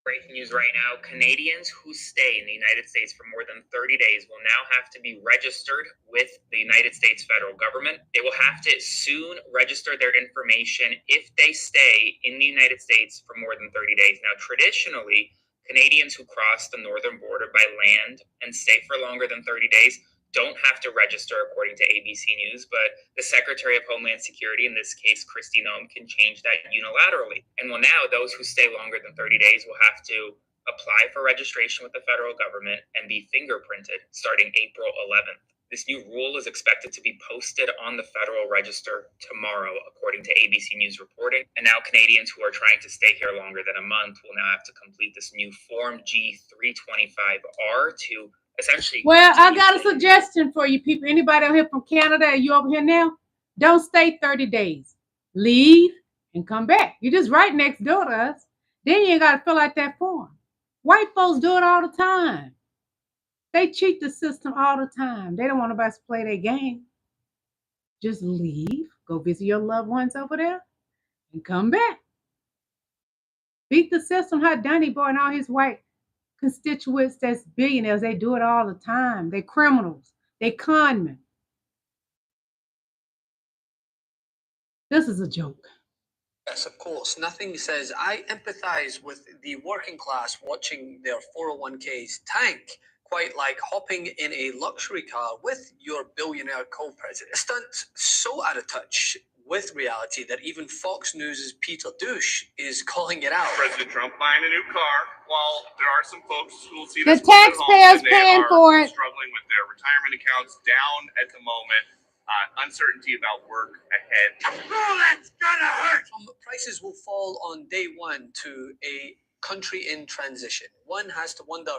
Breaking news right now, Canadians who stay in the United States for more than 30 days will now have to be registered with the United States federal government. They will have to soon register their information if they stay in the United States for more than 30 days. Now, traditionally, Canadians who cross the northern border by land and stay for longer than 30 days don't have to register according to ABC News, but the Secretary of Homeland Security, in this case, Kristi Noem, can change that unilaterally. And well, now those who stay longer than 30 days will have to apply for registration with the federal government and be fingerprinted starting April 11th. This new rule is expected to be posted on the Federal Register tomorrow, according to ABC News reporting. And now Canadians who are trying to stay here longer than a month will now have to complete this new Form G325R to essentially. Well, I got a suggestion for you people. Anybody out here from Canada, are you over here now? Don't stay 30 days. Leave and come back. You're just right next door to us. Then you ain't got to fill out that form. White folks do it all the time. They cheat the system all the time. They don't want nobody to play their game. Just leave, go visit your loved ones over there, and come back. Beat the system how Donnie Boy and all his white constituents that's billionaires, they do it all the time. They criminals. They con men. This is a joke. Yes, of course. Nothing says I empathize with the working class watching their 401ks tank quite like hopping in a luxury car with your billionaire co-president. A stunt so out of touch with reality that even Fox News' Peter Douche is calling it out. President Trump buying a new car, while there are some folks who will see the this taxpayers paying for it. Struggling with their retirement accounts down at the moment. Uncertainty about work ahead. Oh, that's gonna hurt! Prices will fall on day one to a country in transition. One has to wonder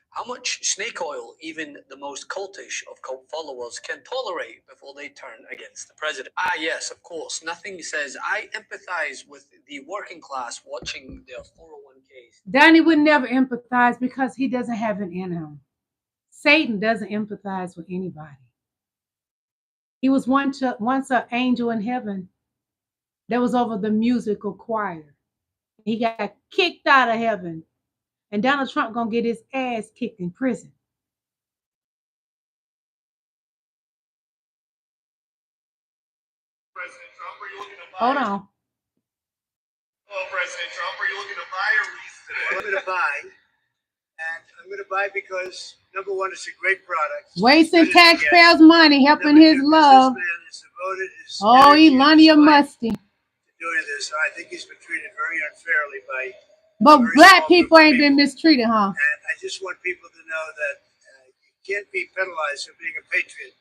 how much snake oil even the most cultish of cult followers can tolerate before they turn against the president. Ah, yes, of course. Nothing says I empathize with the working class watching their 401ks. Donnie would never empathize because he doesn't have it in him. Satan doesn't empathize with anybody. He was once an angel in heaven that was over the musical choir. He got kicked out of heaven. And Donald Trump gonna get his ass kicked in prison. President Trump, are you looking to buy? Hold on. Hello, President Trump, are you looking to buy or lease today? I'm going to buy, and I'm going to buy because number one, it's a great product. Wasting taxpayers' money, helping his love. Oh, Elonmusk musty. Doing this, I think he's been treated very unfairly by. But black people ain't been mistreated, huh? And I just want people to know that you can't be penalized for being a patriot.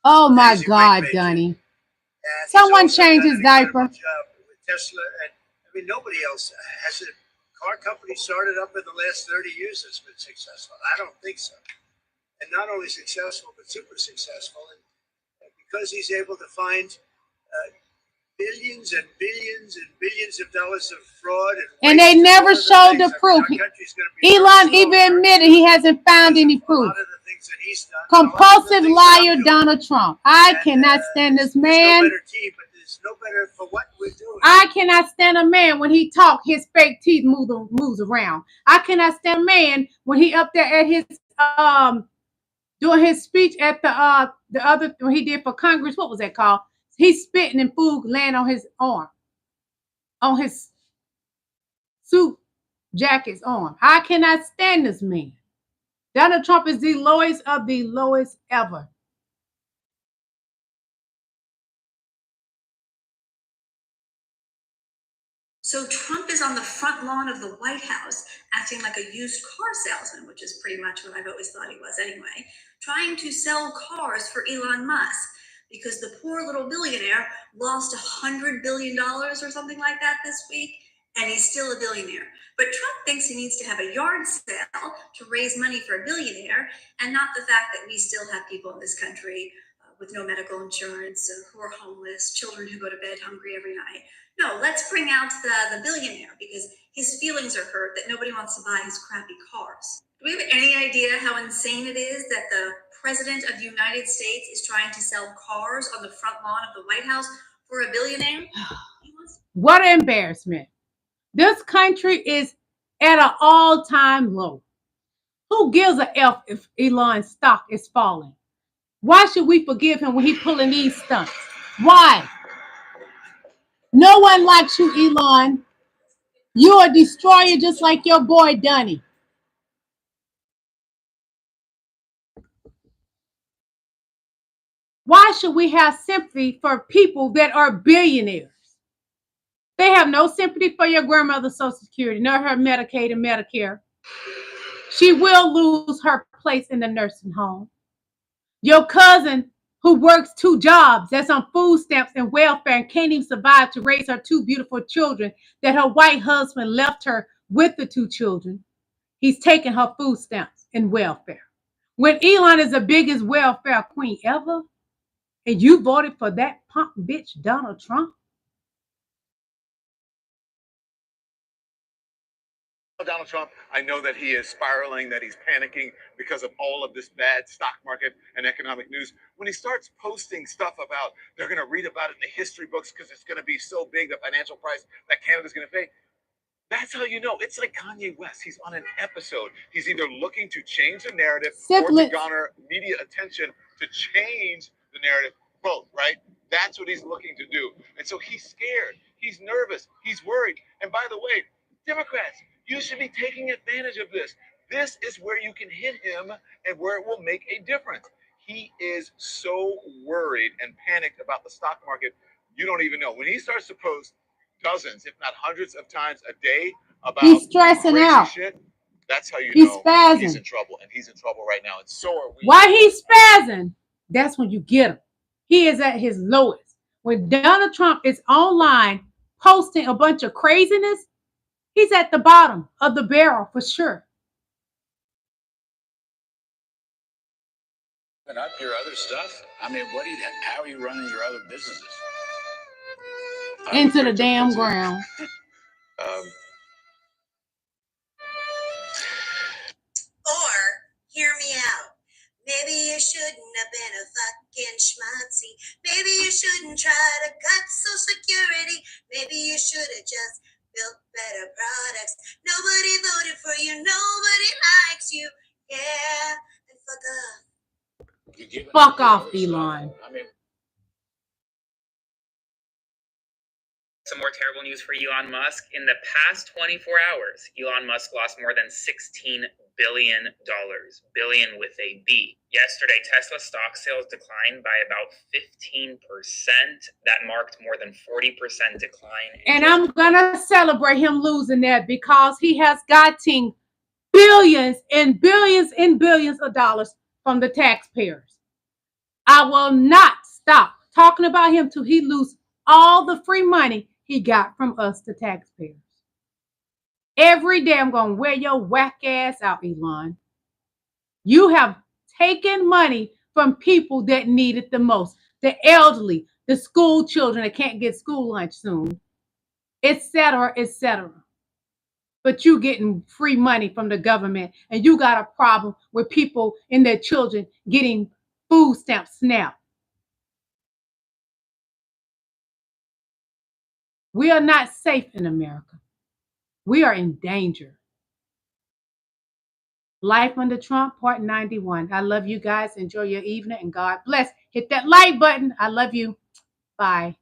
Oh my God, Donnie. Someone change his diaper. With Tesla, and I mean, nobody else has a car company started up in the last 30 years that's been successful. I don't think so. And not only successful, but super successful. And because he's able to find billions and billions and billions of dollars of fraud. And they never showed the proof. Elon even admitted he hasn't found any proof. Compulsive liar Donald Trump. I cannot stand this man. I cannot stand a man when he talk, his fake teeth moves around. I cannot stand a man when he up there at his doing his speech at the other when he did for Congress. What was that called? He's spitting and food laying on his arm, on his suit jacket's arm. I cannot stand this man. Donald Trump is the lowest of the lowest ever. So Trump is on the front lawn of the White House acting like a used car salesman, which is pretty much what I've always thought he was anyway, trying to sell cars for Elon Musk. because the poor little billionaire lost $100 billion or something like that this week, and he's still a billionaire. But Trump thinks he needs to have a yard sale to raise money for a billionaire, and not the fact that we still have people in this country with no medical insurance, who are homeless, children who go to bed hungry every night. No, let's bring out the billionaire, because his feelings are hurt that nobody wants to buy his crappy cars. Do we have any idea how insane it is that the President of the United States is trying to sell cars on the front lawn of the White House for a billionaire? What an embarrassment. This country is at an all-time low. Who gives a F if Elon's stock is falling? Why should we forgive him when he's pulling these stunts? Why? No one likes you, Elon. You're a destroyer just like your boy Dunny. Why should we have sympathy for people that are billionaires? They have no sympathy for your grandmother's Social Security, nor her Medicaid and Medicare. She will lose her place in the nursing home. Your cousin who works 2 jobs, that's on food stamps and welfare, and can't even survive to raise her 2 beautiful children that her white husband left her with the 2 children. He's taking her food stamps and welfare. When Elon is the biggest welfare queen ever, and you voted for that punk bitch Donald Trump? Donald Trump, I know that he is spiraling, that he's panicking because of all of this bad stock market and economic news. When he starts posting stuff about they're going to read about it in the history books because it's going to be so big, the financial price that Canada's going to pay, that's how you know. It's like Kanye West. He's on an episode. He's either looking to change the narrative or to garner media attention to change the narrative. Both, right? That's what he's looking to do. And so he's scared. He's nervous. He's worried. And by the way, Democrats, you should be taking advantage of this. This is where you can hit him and where it will make a difference. He is so worried and panicked about the stock market, you don't even know. When he starts to post dozens, if not hundreds of times a day about he's stressing out. Shit, that's how you he's know spazzing. He's in trouble, and he's in trouble right now. And so are we. Why he's spazzing? That's when you get him. He is at his lowest. When Donald Trump is online posting a bunch of craziness, he's at the bottom of the barrel for sure. And up your other stuff? I mean, how are you running your other businesses? Into the damn ground. Or, hear me out. Maybe you shouldn't have been a fucking schmutzzy. Maybe you shouldn't try to cut Social Security. Maybe you should have just built better products. Nobody voted for you. Nobody likes you. Yeah, and fuck off. Fuck off, Elon. Some more terrible news for Elon Musk. In the past 24 hours, Elon Musk lost more than $16 billion. Billion with a B. Yesterday, Tesla stock sales declined by about 15%. That marked more than 40% decline. And I'm going to celebrate him losing that because he has gotten billions and billions and billions of dollars from the taxpayers. I will not stop talking about him till he loses all the free money he got from us, the taxpayers. Every day I'm going to wear your whack ass out, Elon. You have taken money from people that need it the most. The elderly, the school children that can't get school lunch soon, etc., etc. But you getting free money from the government, and you got a problem with people and their children getting food stamps SNAP. We are not safe in America. We are in danger. Life under Trump, part 91. I love you guys. Enjoy your evening and God bless. Hit that like button. I love you. Bye.